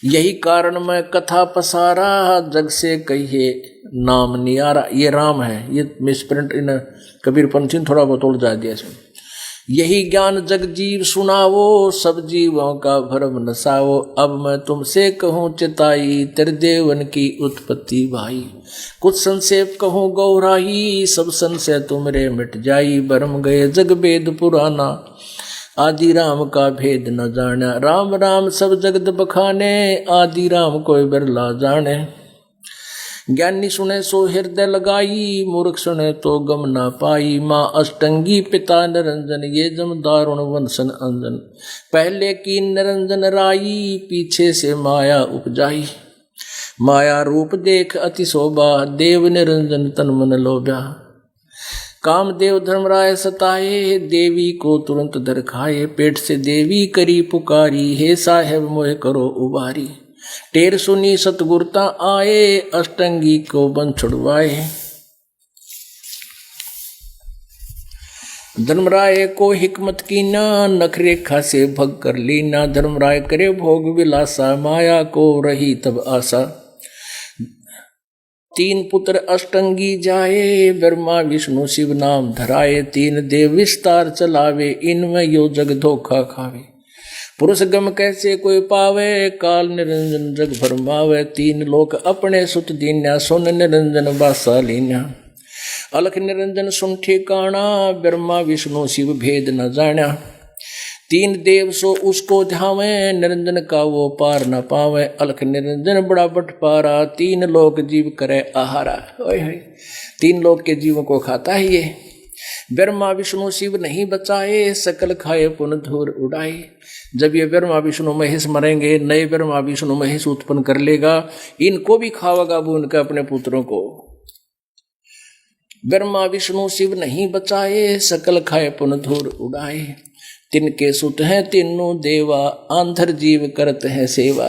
यही कारण मैं कथा पसारा, जग से कहिए नाम नियारा। ये राम है, ये मिसप्रिंट इन कबीर पंथी थोड़ा बहुत उड़ जा दिया इसमें। यही ज्ञान जग जीव सुनावो, सब जीवों का भरम नसावो। अब मैं तुमसे कहूँ चिताई, तेरे देवन की उत्पत्ति भाई। कुछ संक्षेप कहूँ गौराही, सब संशय तुमरे मिट जाई। भरम गए जग वेद पुराना, आदि राम का भेद न जाना। राम राम सब जगत बखाने, आदि राम कोई बिरला जाने। ज्ञानी सुने सो हृदय लगाई, मूर्ख सुने तो गम ना पाई। माँ अष्टंगी पिता निरंजन, ये जम दारुण वंशन अंजन। पहले की निरंजन राई, पीछे से माया उपजाई। माया रूप देख अति शोभा, देव निरंजन तन मन लोभ्या। कामदेव धर्मराय सताए, देवी को तुरंत धर खाए। पेट से देवी करी पुकारी, हे साहेब मोह करो उबारी। टेर सुनी सतगुरता आए, अष्टंगी को बन छुड़वाए। धर्मराय को हिकमत की ना, नखरेखा से भग कर लीना। धर्मराय करे भोग विलासा, माया को रही तब आशा। तीन पुत्र अष्टंगी जाए, ब्रह्मा विष्णु शिव नाम धराए। तीन देव विस्तार चलावे, इनमें यो जग धोखा खावे। पुरुष गम कैसे कोई पावे, काल निरंजन जग भरमावे। तीन लोक अपने सुत दीन्या, सुन निरंजन बासा लीन्या। अलख निरंजन सुन ठिकाना, ब्रह्मा विष्णु शिव भेद न जाना। तीन देव सो उसको ध्यावे, निरंजन का वो पार न पावे। अलख निरंजन बड़ा बटपारा, तीन लोक जीव करे आहारा। ओए होए, तीन लोक के जीवों को खाता है ये। ब्रह्मा विष्णु शिव नहीं बचाए, सकल खाए पुन धूर उड़ाए। जब ये ब्रह्मा विष्णु महेश मरेंगे, नए ब्रह्मा विष्णु महेश उत्पन्न कर लेगा, इनको भी खावेगा वो उनके अपने पुत्रों को। ब्रह्मा विष्णु शिव नहीं बचाए, सकल खाए पुन धूर उड़ाए। तिनके सुत हैं तीनों देवा, आंधर जीव करत हैं सेवा।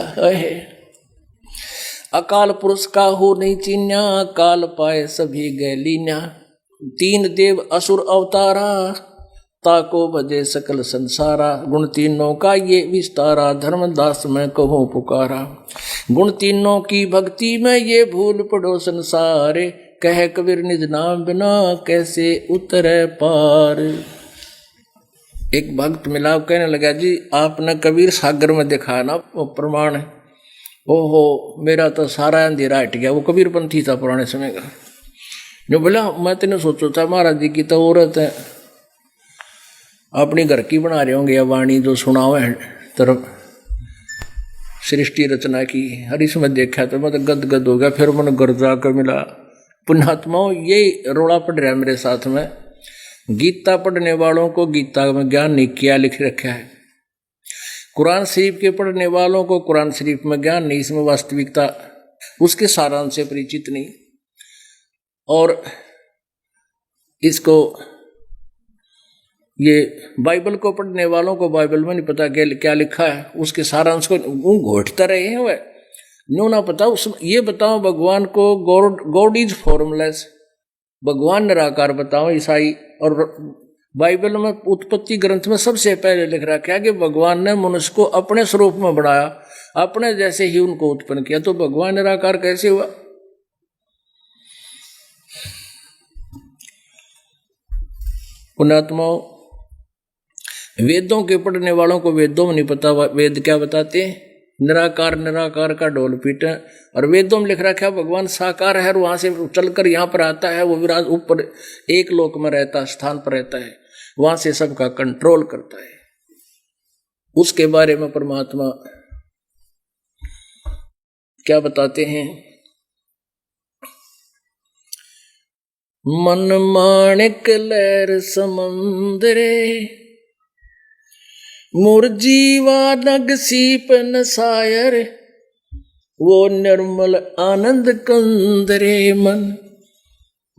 अकाल पुरुष का हो नहीं चीन्या, काल पाए सभी गए लीन्या। तीन देव असुर अवतारा, ताको भजे सकल संसारा। गुण तीनों का ये विस्तारा, धर्मदास मैं कहूँ पुकारा। गुण तीनों की भक्ति में ये भूल पड़ो संसारे, कह कबीर निज नाम बिना कैसे उतरे पार। एक भक्त मिला, कहने लगा जी आपने कबीर सागर में देखा ना वो प्रमाण है। ओहो मेरा तो सारा अंधेरा हट गया। वो कबीर पंथी था पुराने समय का। जो बोला मैं तेने सोचो था महाराज जी की तो औरत है, अपनी घर की बना रहे होंगे या वाणी जो सुनाओ है तरफ सृष्टि रचना की। हर इसमें देखा तो मैं तो गदगद हो गया। फिर मैंने घर जाकर मिला पुण्यात्माओं, ये रोड़ा पड़ रहा है मेरे साथ में। गीता पढ़ने वालों को गीता में ज्ञान नहीं, क्या लिख रखा है। कुरान शरीफ के पढ़ने वालों को कुरान शरीफ में ज्ञान नहीं, इसमें वास्तविकता उसके सारांश से परिचित नहीं। और इसको ये बाइबल को पढ़ने वालों को बाइबल में नहीं पता क्या लिखा है, उसके सारांश को घोटता रहे हैं। वह न्यू ना पता उस ये बताओ भगवान को गॉड इज फॉर्मलेस, भगवान निराकार बताओ। ईसाई और बाइबल में उत्पत्ति ग्रंथ में सबसे पहले लिख रखा है कि भगवान ने मनुष्य को अपने स्वरूप में बनाया, अपने जैसे ही उनको उत्पन्न किया। तो भगवान निराकार कैसे हुआ? पुण्यात्माओं, वेदों के पढ़ने वालों को वेदों में नहीं पता वेद क्या बताते हैं। निराकार निराकार का ढोल पीट, और वेदों में लिख रखा है भगवान साकार है और वहां से चलकर यहाँ पर आता है। वो विराज ऊपर एक लोक में रहता, स्थान पर रहता है, वहां से सबका कंट्रोल करता है। उसके बारे में परमात्मा क्या बताते हैं? मन माणिक लहर समुद्रे, मुरजीवा नग सीप नसायर। वो निर्मल आनंद कंदरे, मन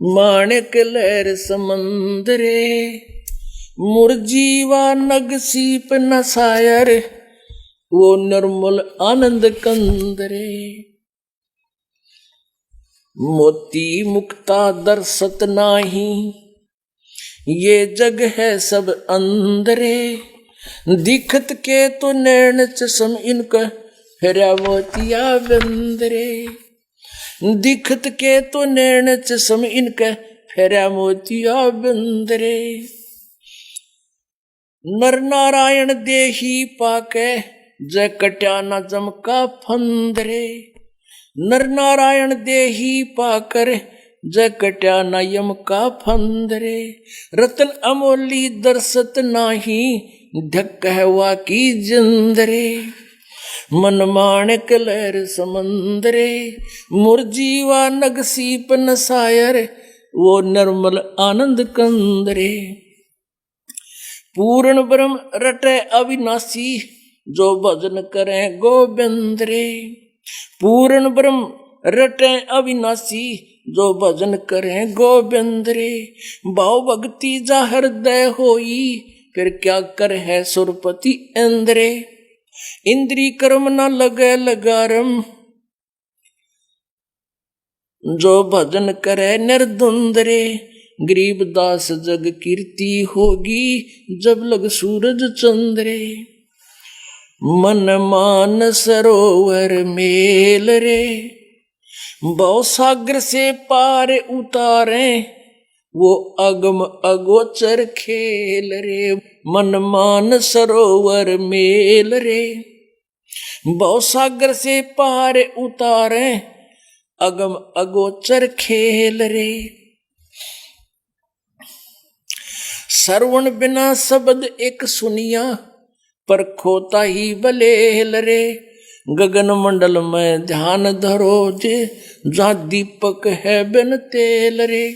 माणिक लहर समंदरे। मुरजीवा नग सीप नसायर, वो निर्मल आनंद कंदरे। मोती मुक्ता दर्शत नाही, ये जग है सब अंदरे। दिखत के तो नैन चसम इनका, फेरा मोतिया बंदरे। दिखत के तो नैन चसम इनका, फेरा मोतिया बंदरे। नर नारायण देही पाके, जय कट्या न जमका फंदरे। नर नारायण देही पाकर, जय कट्या न यम का फंदरे। रतन अमोली दर्शत नाही, ढक कहवा की जंदरे। मन माणिक लहर समंदरे, मुरजीवा नगसीप नसायर, वो निर्मल आनंद कंदरे। पूर्ण ब्रह्म रटे अविनाशी, जो भजन करें गोविंद रे। पूर्ण ब्रह्म रटे अविनाशी, जो भजन करें गोविंद रे। भाव भक्ति जा हृदय होई, फिर क्या कर है सुरपति इंद्रे। इंद्री कर्म न लगे लगारम, जो भजन करे निर्द्वंद रे। गरीबदास जग कीर्ति होगी, जब लग सूरज चंद्रे। मन मान सरोवर मेल रे, भव सागर से पार उतारे, वो अगम अगोचर खेल रे। मन मान सरोवर मेल रे, भव सागर से पार उतारे, अगम अगोचर खेल रे। श्रवण बिना शब्द एक सुनिया, पर खोता ही बलेल रे। गगन मंडल में ध्यान धरो जे, जहाँ दीपक है बिन तेल रे।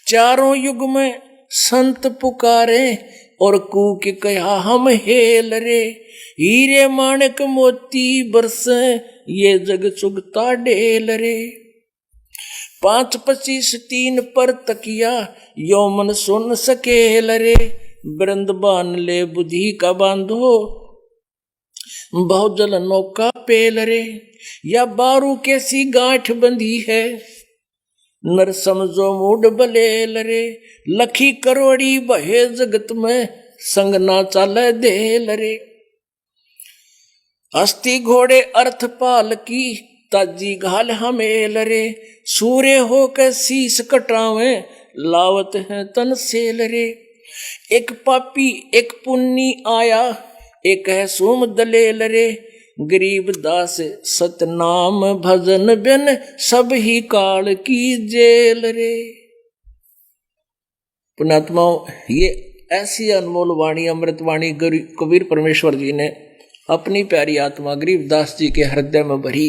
चारों युग में संत पुकारे, और कूक कहा हम हेल रे। हीरे माणिक मोती बरसे, ये जग चुगता डेल रे। 5 25 3 पर तकिया, यो मन सुन सकेल रे। वृंदावन ले बुद्धि का बांधो, बहुजल नौका पेल रे। या बारू कैसी गांठ बंधी है, नर समझो मूड बलेल रे। लखी करोड़ी बहे जगत में, संग ना चाले देल रे। अस्थि घोड़े अर्थ पाल की, ताजी घाल हमेल रे। सूर्य हो के शीस कटावे, लावत है तन सेल रे। एक पापी एक पुन्नी आया, एक है सोम दलेल रे। गरीब दास सतनाम भजन बिन, सब ही काल की जेल रे। पुण्यात्माओं, ये ऐसी अनमोल वाणी, अमृत वाणी कबीर परमेश्वर जी ने अपनी प्यारी आत्मा गरीबदास जी के हृदय में भरी।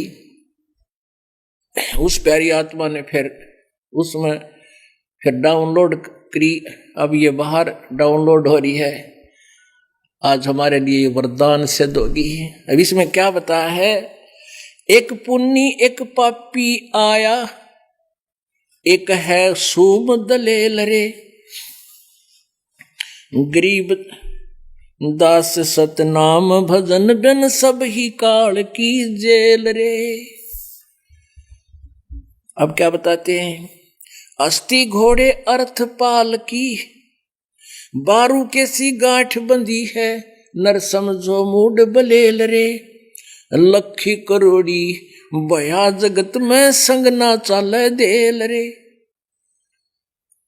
उस प्यारी आत्मा ने फिर उसमें डाउनलोड करी। अब ये बाहर डाउनलोड हो रही है, आज हमारे लिए वरदान सिद्ध होगी। अब इसमें क्या बताया है, एक पुन्नी एक पापी आया, एक है सूम दलेल रे। गरीब दास सतनाम भजन बिन, सब ही काल की जेल रे। अब क्या बताते हैं, अस्थि घोड़े अर्थ पाल की, बारू कैसी गांठ बंधी है, नर समझो मूड बलेल रे। लखी करोड़ी बया जगत में, संग ना चाले देल रे।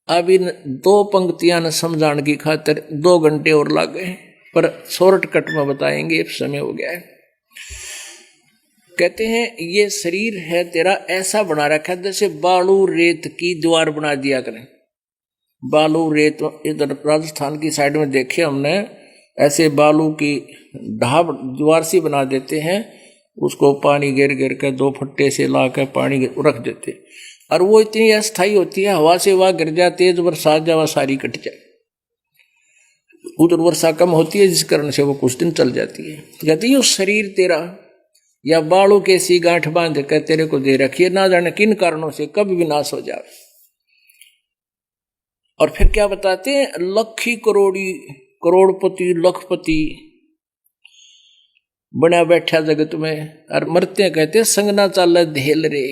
अब इन 2 पंक्तियां न समझाने की खातिर 2 घंटे और लग गए, पर शॉर्टकट में बताएंगे, समय हो गया है। कहते हैं ये शरीर है तेरा ऐसा बना रखा है जैसे बालू रेत की दीवार बना दिया करें। बालू रेत इधर राजस्थान की साइड में देखे हमने, ऐसे बालू की ढाब दीवार सी बना देते हैं, उसको पानी गिर गिर के 2 फट्टे से ला के पानी रख देते, और वो इतनी अस्थायी होती है, हवा से वह गिर जाए, तेज बरसात जाए, सारी कट जाए। उधर वर्षा कम होती है, जिस कारण से वो कुछ दिन चल जाती है। तो कहते हैं शरीर तेरा या बालों के सी गांठ बांध कर तेरे को दे रखिए, ना जाने किन कारणों से कभी विनाश हो जाए। और फिर क्या बताते हैं, लखी करोड़ी करोड़पति लखपति बना बैठा जगत में, और मरते कहते संग ना चाल धेल रे।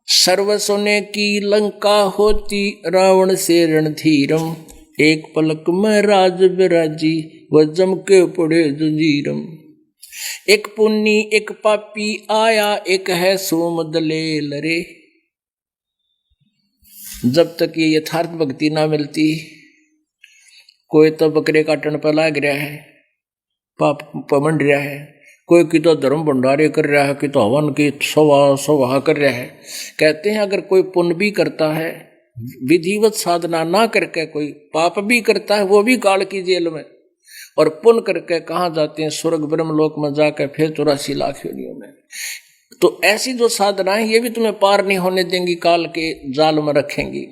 सर्व सोने की लंका होती, रावण से रणधीरम, एक पलक में राज बिराजी, वह जम के पड़े जंजीरम। एक पुन्नी एक पापी आया, एक है सोम दलेल रे। जब तक ये यथार्थ भक्ति ना मिलती, कोई तो बकरे काटने पर लाग रहा है, पाप पमंड रहा है, कोई की तो धर्म भंडारे कर रहा है, कि तो हवन की सवा कर रहा है। कहते हैं अगर कोई पुण्य भी करता है, विधिवत साधना ना करके कोई पाप भी करता है, वो भी काल की जेल में। और पुण्य करके कहाँ जाते हैं? स्वर्ग ब्रह्मलोक में जाकर फिर 84 लाख योनियों में। तो ऐसी जो साधनाएं ये भी तुम्हें पार नहीं होने देंगी, काल के जाल में रखेंगी।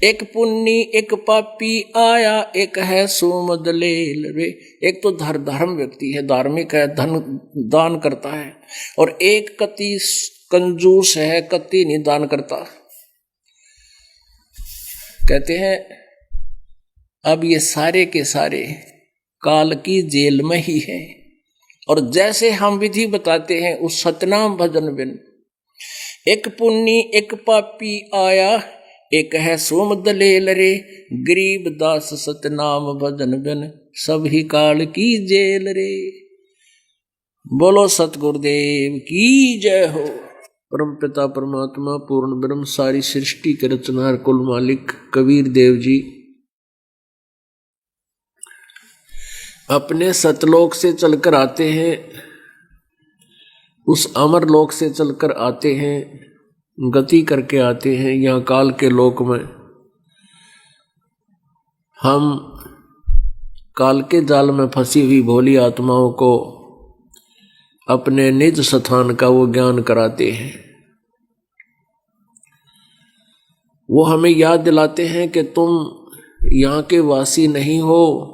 एक पुण्य एक पापी आया, एक है सुमद लेल रे। एक तो धर्म व्यक्ति है, धार्मिक है, धन दान करता है, और एक कति कंजूस है, कति नहीं दान करता। कहते हैं अब ये सारे के सारे काल की जेल में ही हैं। और जैसे हम विधि बताते हैं उस सतनाम भजन बिन, एक पुण्य एक पापी आया, एक है सोमद लेल रे। गरीब दास सतनाम भजन बिन, सब ही काल की जेल रे। बोलो सतगुरुदेव की जय हो। परम पिता परमात्मा पूर्ण ब्रह्म सारी सृष्टि के रचनार कुल मालिक कबीर देव जी अपने सतलोक से चलकर आते हैं, उस अमर लोक से चलकर आते हैं, गति करके आते हैं यहाँ काल के लोक में। हम काल के जाल में फंसी हुई भोली आत्माओं को अपने निज स्थान का वो ज्ञान कराते हैं। वो हमें याद दिलाते हैं कि तुम यहाँ के वासी नहीं हो,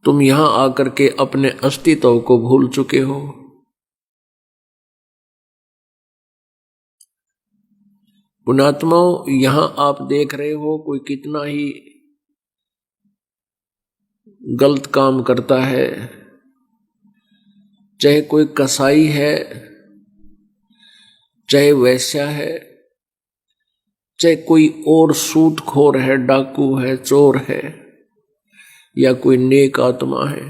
तुम यहां आकर के अपने अस्तित्व को भूल चुके हो। पुण्यात्माओं, यहां आप देख रहे हो कोई कितना ही गलत काम करता है, चाहे कोई कसाई है, चाहे वैश्या है, चाहे कोई और सूदखोर है, डाकू है, चोर है, या कोई नेक आत्मा है।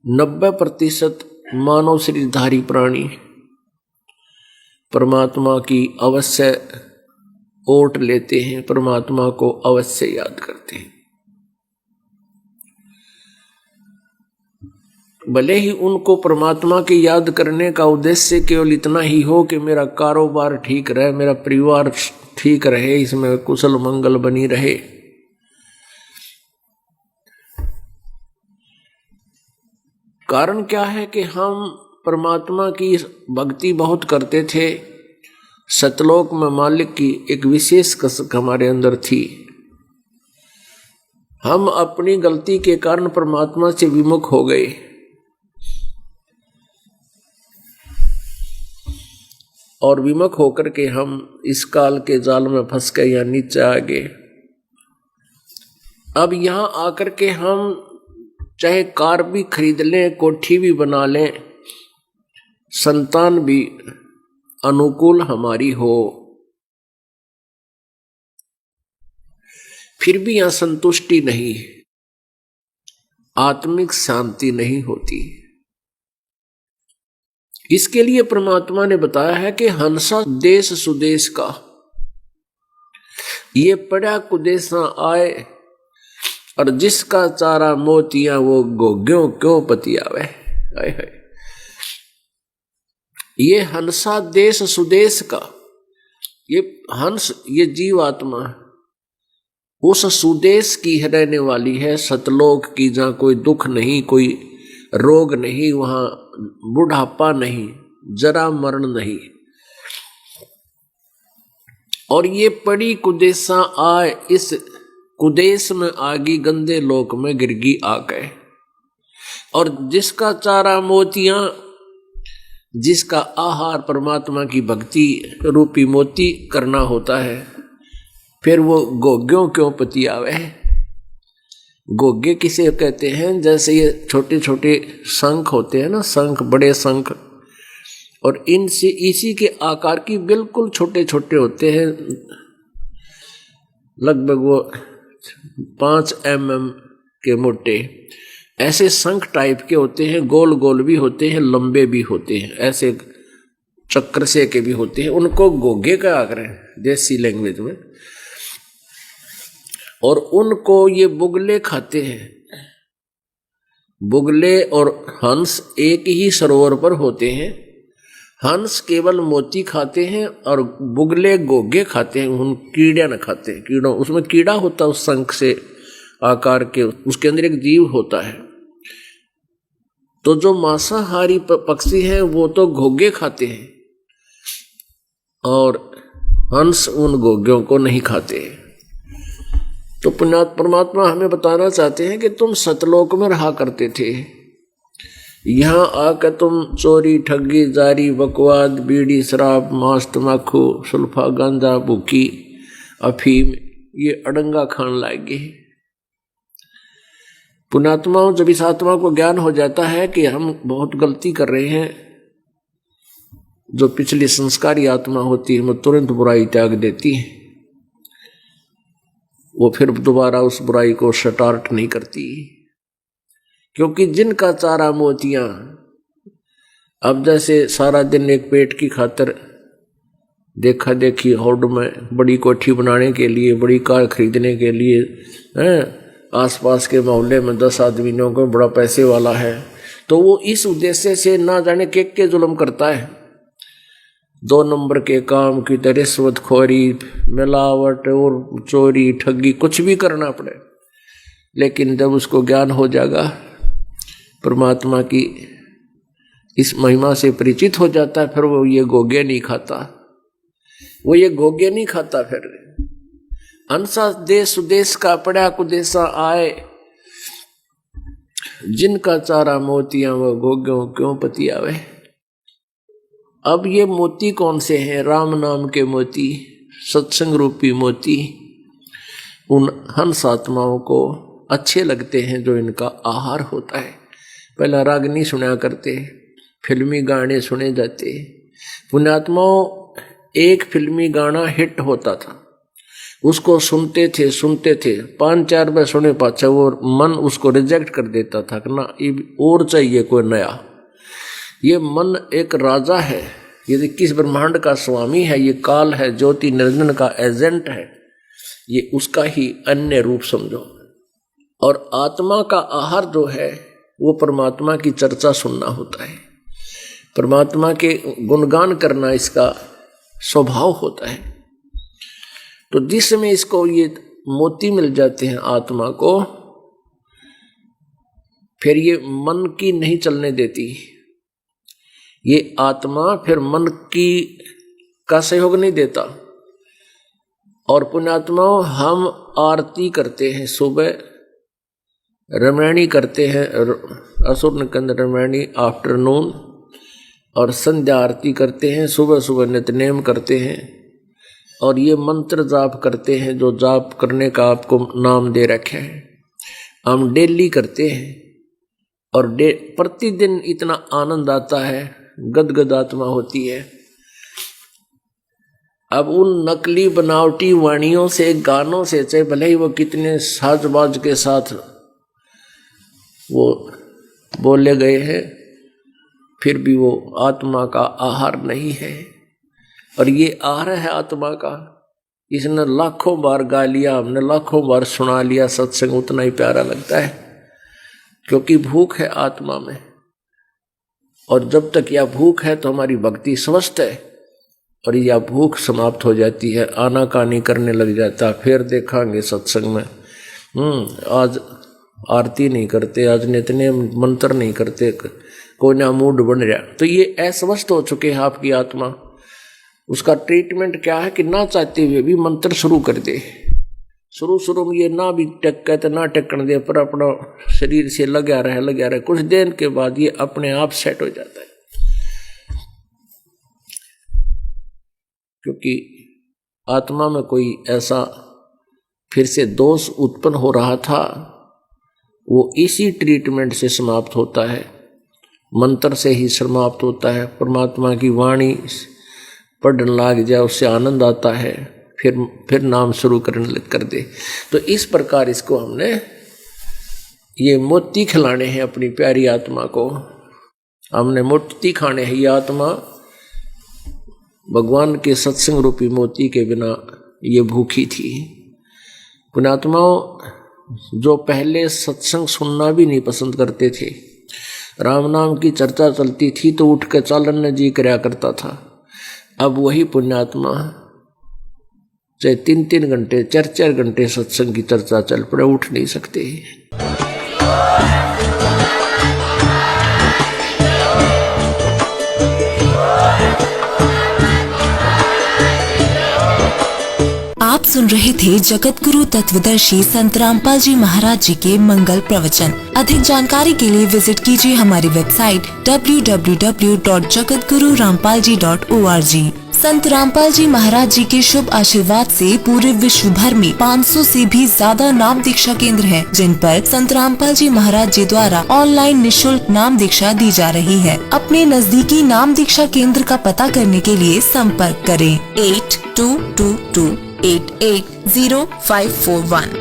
90% मानव शरीरधारी प्राणी परमात्मा की अवश्य ओट लेते हैं, परमात्मा को अवश्य याद करते हैं। भले ही उनको परमात्मा की याद करने का उद्देश्य केवल इतना ही हो कि मेरा कारोबार ठीक रहे, मेरा परिवार ठीक रहे, इसमें कुशल मंगल बनी रहे। कारण क्या है कि हम परमात्मा की भक्ति बहुत करते थे, सतलोक में मालिक की एक विशेष कसक हमारे अंदर थी। हम अपनी गलती के कारण परमात्मा से विमुख हो गए, और विमुख होकर के हम इस काल के जाल में फंस गए या नीचे आ गए। अब यहां आकर के हम चाहे कार भी खरीद लें, कोठी भी बना लें, संतान भी अनुकूल हमारी हो, फिर भी यहां संतुष्टि नहीं है, आत्मिक शांति नहीं होती। इसके लिए परमात्मा ने बताया है कि हंसा देश सुदेश का, ये पड़ा कुदेशा आए, और जिसका चारा मोतिया वो गोग्यों क्यों पतियावे। आए है ये हंसा देश सुदेश का, ये हंस ये जीवात्मा उस सुदेश की रहने वाली है, सतलोक की, जहां कोई दुख नहीं, कोई रोग नहीं, वहां बुढ़ापा नहीं, जरा मरण नहीं। और ये पड़ी कुदेशा आए, इस कुदेश में आगी गंदे लोक में गिरगी आ गए। और जिसका चारा मोतियां, जिसका आहार परमात्मा की भक्ति रूपी मोती करना होता है, फिर वो गोग्यों क्यों पतियावे। गोगे किसे कहते हैं? जैसे ये छोटे छोटे शंख होते हैं ना, शंख, बड़े शंख, और इनसे इसी के आकार की बिल्कुल छोटे छोटे होते हैं, लगभग वो 5 mm के मोटे, ऐसे शंख टाइप के होते हैं, गोल गोल भी होते हैं, लंबे भी होते हैं, ऐसे चक्र से के भी होते हैं। उनको गोगे कहा करें देसी लैंग्वेज में। और उनको ये बुगले खाते हैं। बुगले और हंस एक ही सरोवर पर होते हैं। हंस केवल मोती खाते हैं और बुगले गोगे खाते हैं, उन कीड़े न खाते हैं। कीड़ों, उसमें कीड़ा होता है उस शंख से आकार के, उसके अंदर एक जीव होता है। तो जो मांसाहारी पक्षी हैं वो तो घोगे खाते हैं और हंस उन घोग्यों को नहीं खाते। तो परमात्मा हमें बताना चाहते हैं कि तुम सतलोक में रहा करते थे, यहाँ आकर तुम चोरी, ठगी, जारी, बकवाद, बीड़ी, शराब, मांस, तम्बाकू, सुल्फा, गांजा, भूखी, अफीम, ये अड़ंगा खान लागे। पुण्यात्माओं, जब इस आत्मा को ज्ञान हो जाता है कि हम बहुत गलती कर रहे हैं, जो पिछली संस्कारी आत्मा होती है वो तुरंत बुराई त्याग देती है, वो फिर दोबारा उस बुराई को स्टार्ट नहीं करती। क्योंकि जिनका चारा मोतियां, अब जैसे सारा दिन एक पेट की खातर देखा देखी होड़ में बड़ी कोठी बनाने के लिए, बड़ी कार खरीदने के लिए आसपास के मोहल्ले में 10 आदमियों को बड़ा पैसे वाला है, तो वो इस उद्देश्य से ना जाने के जुल्म करता है। 2 नंबर के काम की तरह रिश्वतखोरी, मिलावट और चोरी, ठगी, कुछ भी करना पड़े। लेकिन जब उसको ज्ञान हो जागा, परमात्मा की इस महिमा से परिचित हो जाता है, फिर वो ये गोगे नहीं खाता, वो ये गोगे नहीं खाता। फिर अंसा देश सुदेश का पड़ा कुदेशा आए, जिनका चारा मोतियां वो गोग्यों क्यों पति आवे। अब ये मोती कौन से हैं? राम नाम के मोती, सत्संग रूपी मोती उन हंस आत्माओं को अच्छे लगते हैं जो इनका आहार होता है। पहला रागनी सुना करते, फिल्मी गाने सुने जाते। पुण्यात्माओं, एक फिल्मी गाना हिट होता था, उसको सुनते थे 5-4 बार सुने पाछा वो मन उसको रिजेक्ट कर देता था कि ना और चाहिए कोई नया। ये मन एक राजा है, ये किस ब्रह्मांड का स्वामी है, ये काल है, ज्योति निरंजन का एजेंट है, ये उसका ही अन्य रूप समझो। और आत्मा का आहार जो है वो परमात्मा की चर्चा सुनना होता है, परमात्मा के गुणगान करना इसका स्वभाव होता है। तो जिस समय इसको ये मोती मिल जाते हैं आत्मा को, फिर ये मन की नहीं चलने देती। ये आत्मा फिर मन की का सहयोग नहीं देता। और पुण्यात्माओं, हम आरती करते हैं, सुबह रमैनी करते हैं, असुर निकंद रमैनी आफ्टरनून, और संध्या आरती करते हैं, सुबह सुबह नित्यनेम करते हैं, और ये मंत्र जाप करते हैं जो जाप करने का आपको नाम दे रखे हैं, हम डेली करते हैं। और प्रतिदिन इतना आनंद आता है, गदगद आत्मा होती है। अब उन नकली बनावटी वाणियों से, गानों से, चाहे भले ही वो कितने साजबाज के साथ वो बोले गए हैं, फिर भी वो आत्मा का आहार नहीं है। और ये आहार है आत्मा का। इसने लाखों बार गा लिया, हमने लाखों बार सुना लिया सत्संग, उतना ही प्यारा लगता है, क्योंकि भूख है आत्मा में। और जब तक यह भूख है तो हमारी भक्ति स्वस्थ है, और यह भूख समाप्त हो जाती है, आनाकानी करने लग जाता। फिर देखांगे सत्संग में, आज आरती नहीं करते, आज नित्य मंत्र नहीं करते, कोई ना मूड बन रहा। तो ये अस्वस्थ हो चुके हैं आपकी आत्मा। उसका ट्रीटमेंट क्या है कि ना चाहते हुए भी मंत्र शुरू कर दे। शुरू में ये ना भी कहते ना टक्कन दे, पर अपना शरीर से लगा रहे, कुछ देर के बाद ये अपने आप सेट हो जाता है। क्योंकि आत्मा में कोई ऐसा फिर से दोष उत्पन्न हो रहा था, वो इसी ट्रीटमेंट से समाप्त होता है, मंत्र से ही समाप्त होता है। परमात्मा की वाणी पढ़ने लग जाए, उससे आनंद आता है, फिर नाम शुरू करने कर दे। तो इस प्रकार इसको हमने ये मोती खिलाने हैं अपनी प्यारी आत्मा को, हमने मोती खाने हैं। ये आत्मा भगवान के सत्संग रूपी मोती के बिना ये भूखी थी। पुण्यात्माओं, जो पहले सत्संग सुनना भी नहीं पसंद करते थे, राम नाम की चर्चा चलती थी तो उठ के चालन जी करया करता था। अब वही पुण्यात्मा चाहे 3-3 घंटे 4-4 घंटे सत्संग की चर्चा चल पड़े, उठ नहीं सकते। आप सुन रहे थे जगत गुरु तत्वदर्शी संत रामपाल जी महाराज जी के मंगल प्रवचन। अधिक जानकारी के लिए विजिट कीजिए हमारी वेबसाइट www.jagatgururampalji.org। संत रामपाल जी महाराज जी के शुभ आशीर्वाद से पूरे विश्व भर में 500 से भी ज्यादा नाम दीक्षा केंद्र हैं, जिन पर संत रामपाल जी महाराज जी द्वारा ऑनलाइन निशुल्क नाम दीक्षा दी जा रही है। अपने नजदीकी नाम दीक्षा केंद्र का पता करने के लिए संपर्क करें 8222880541।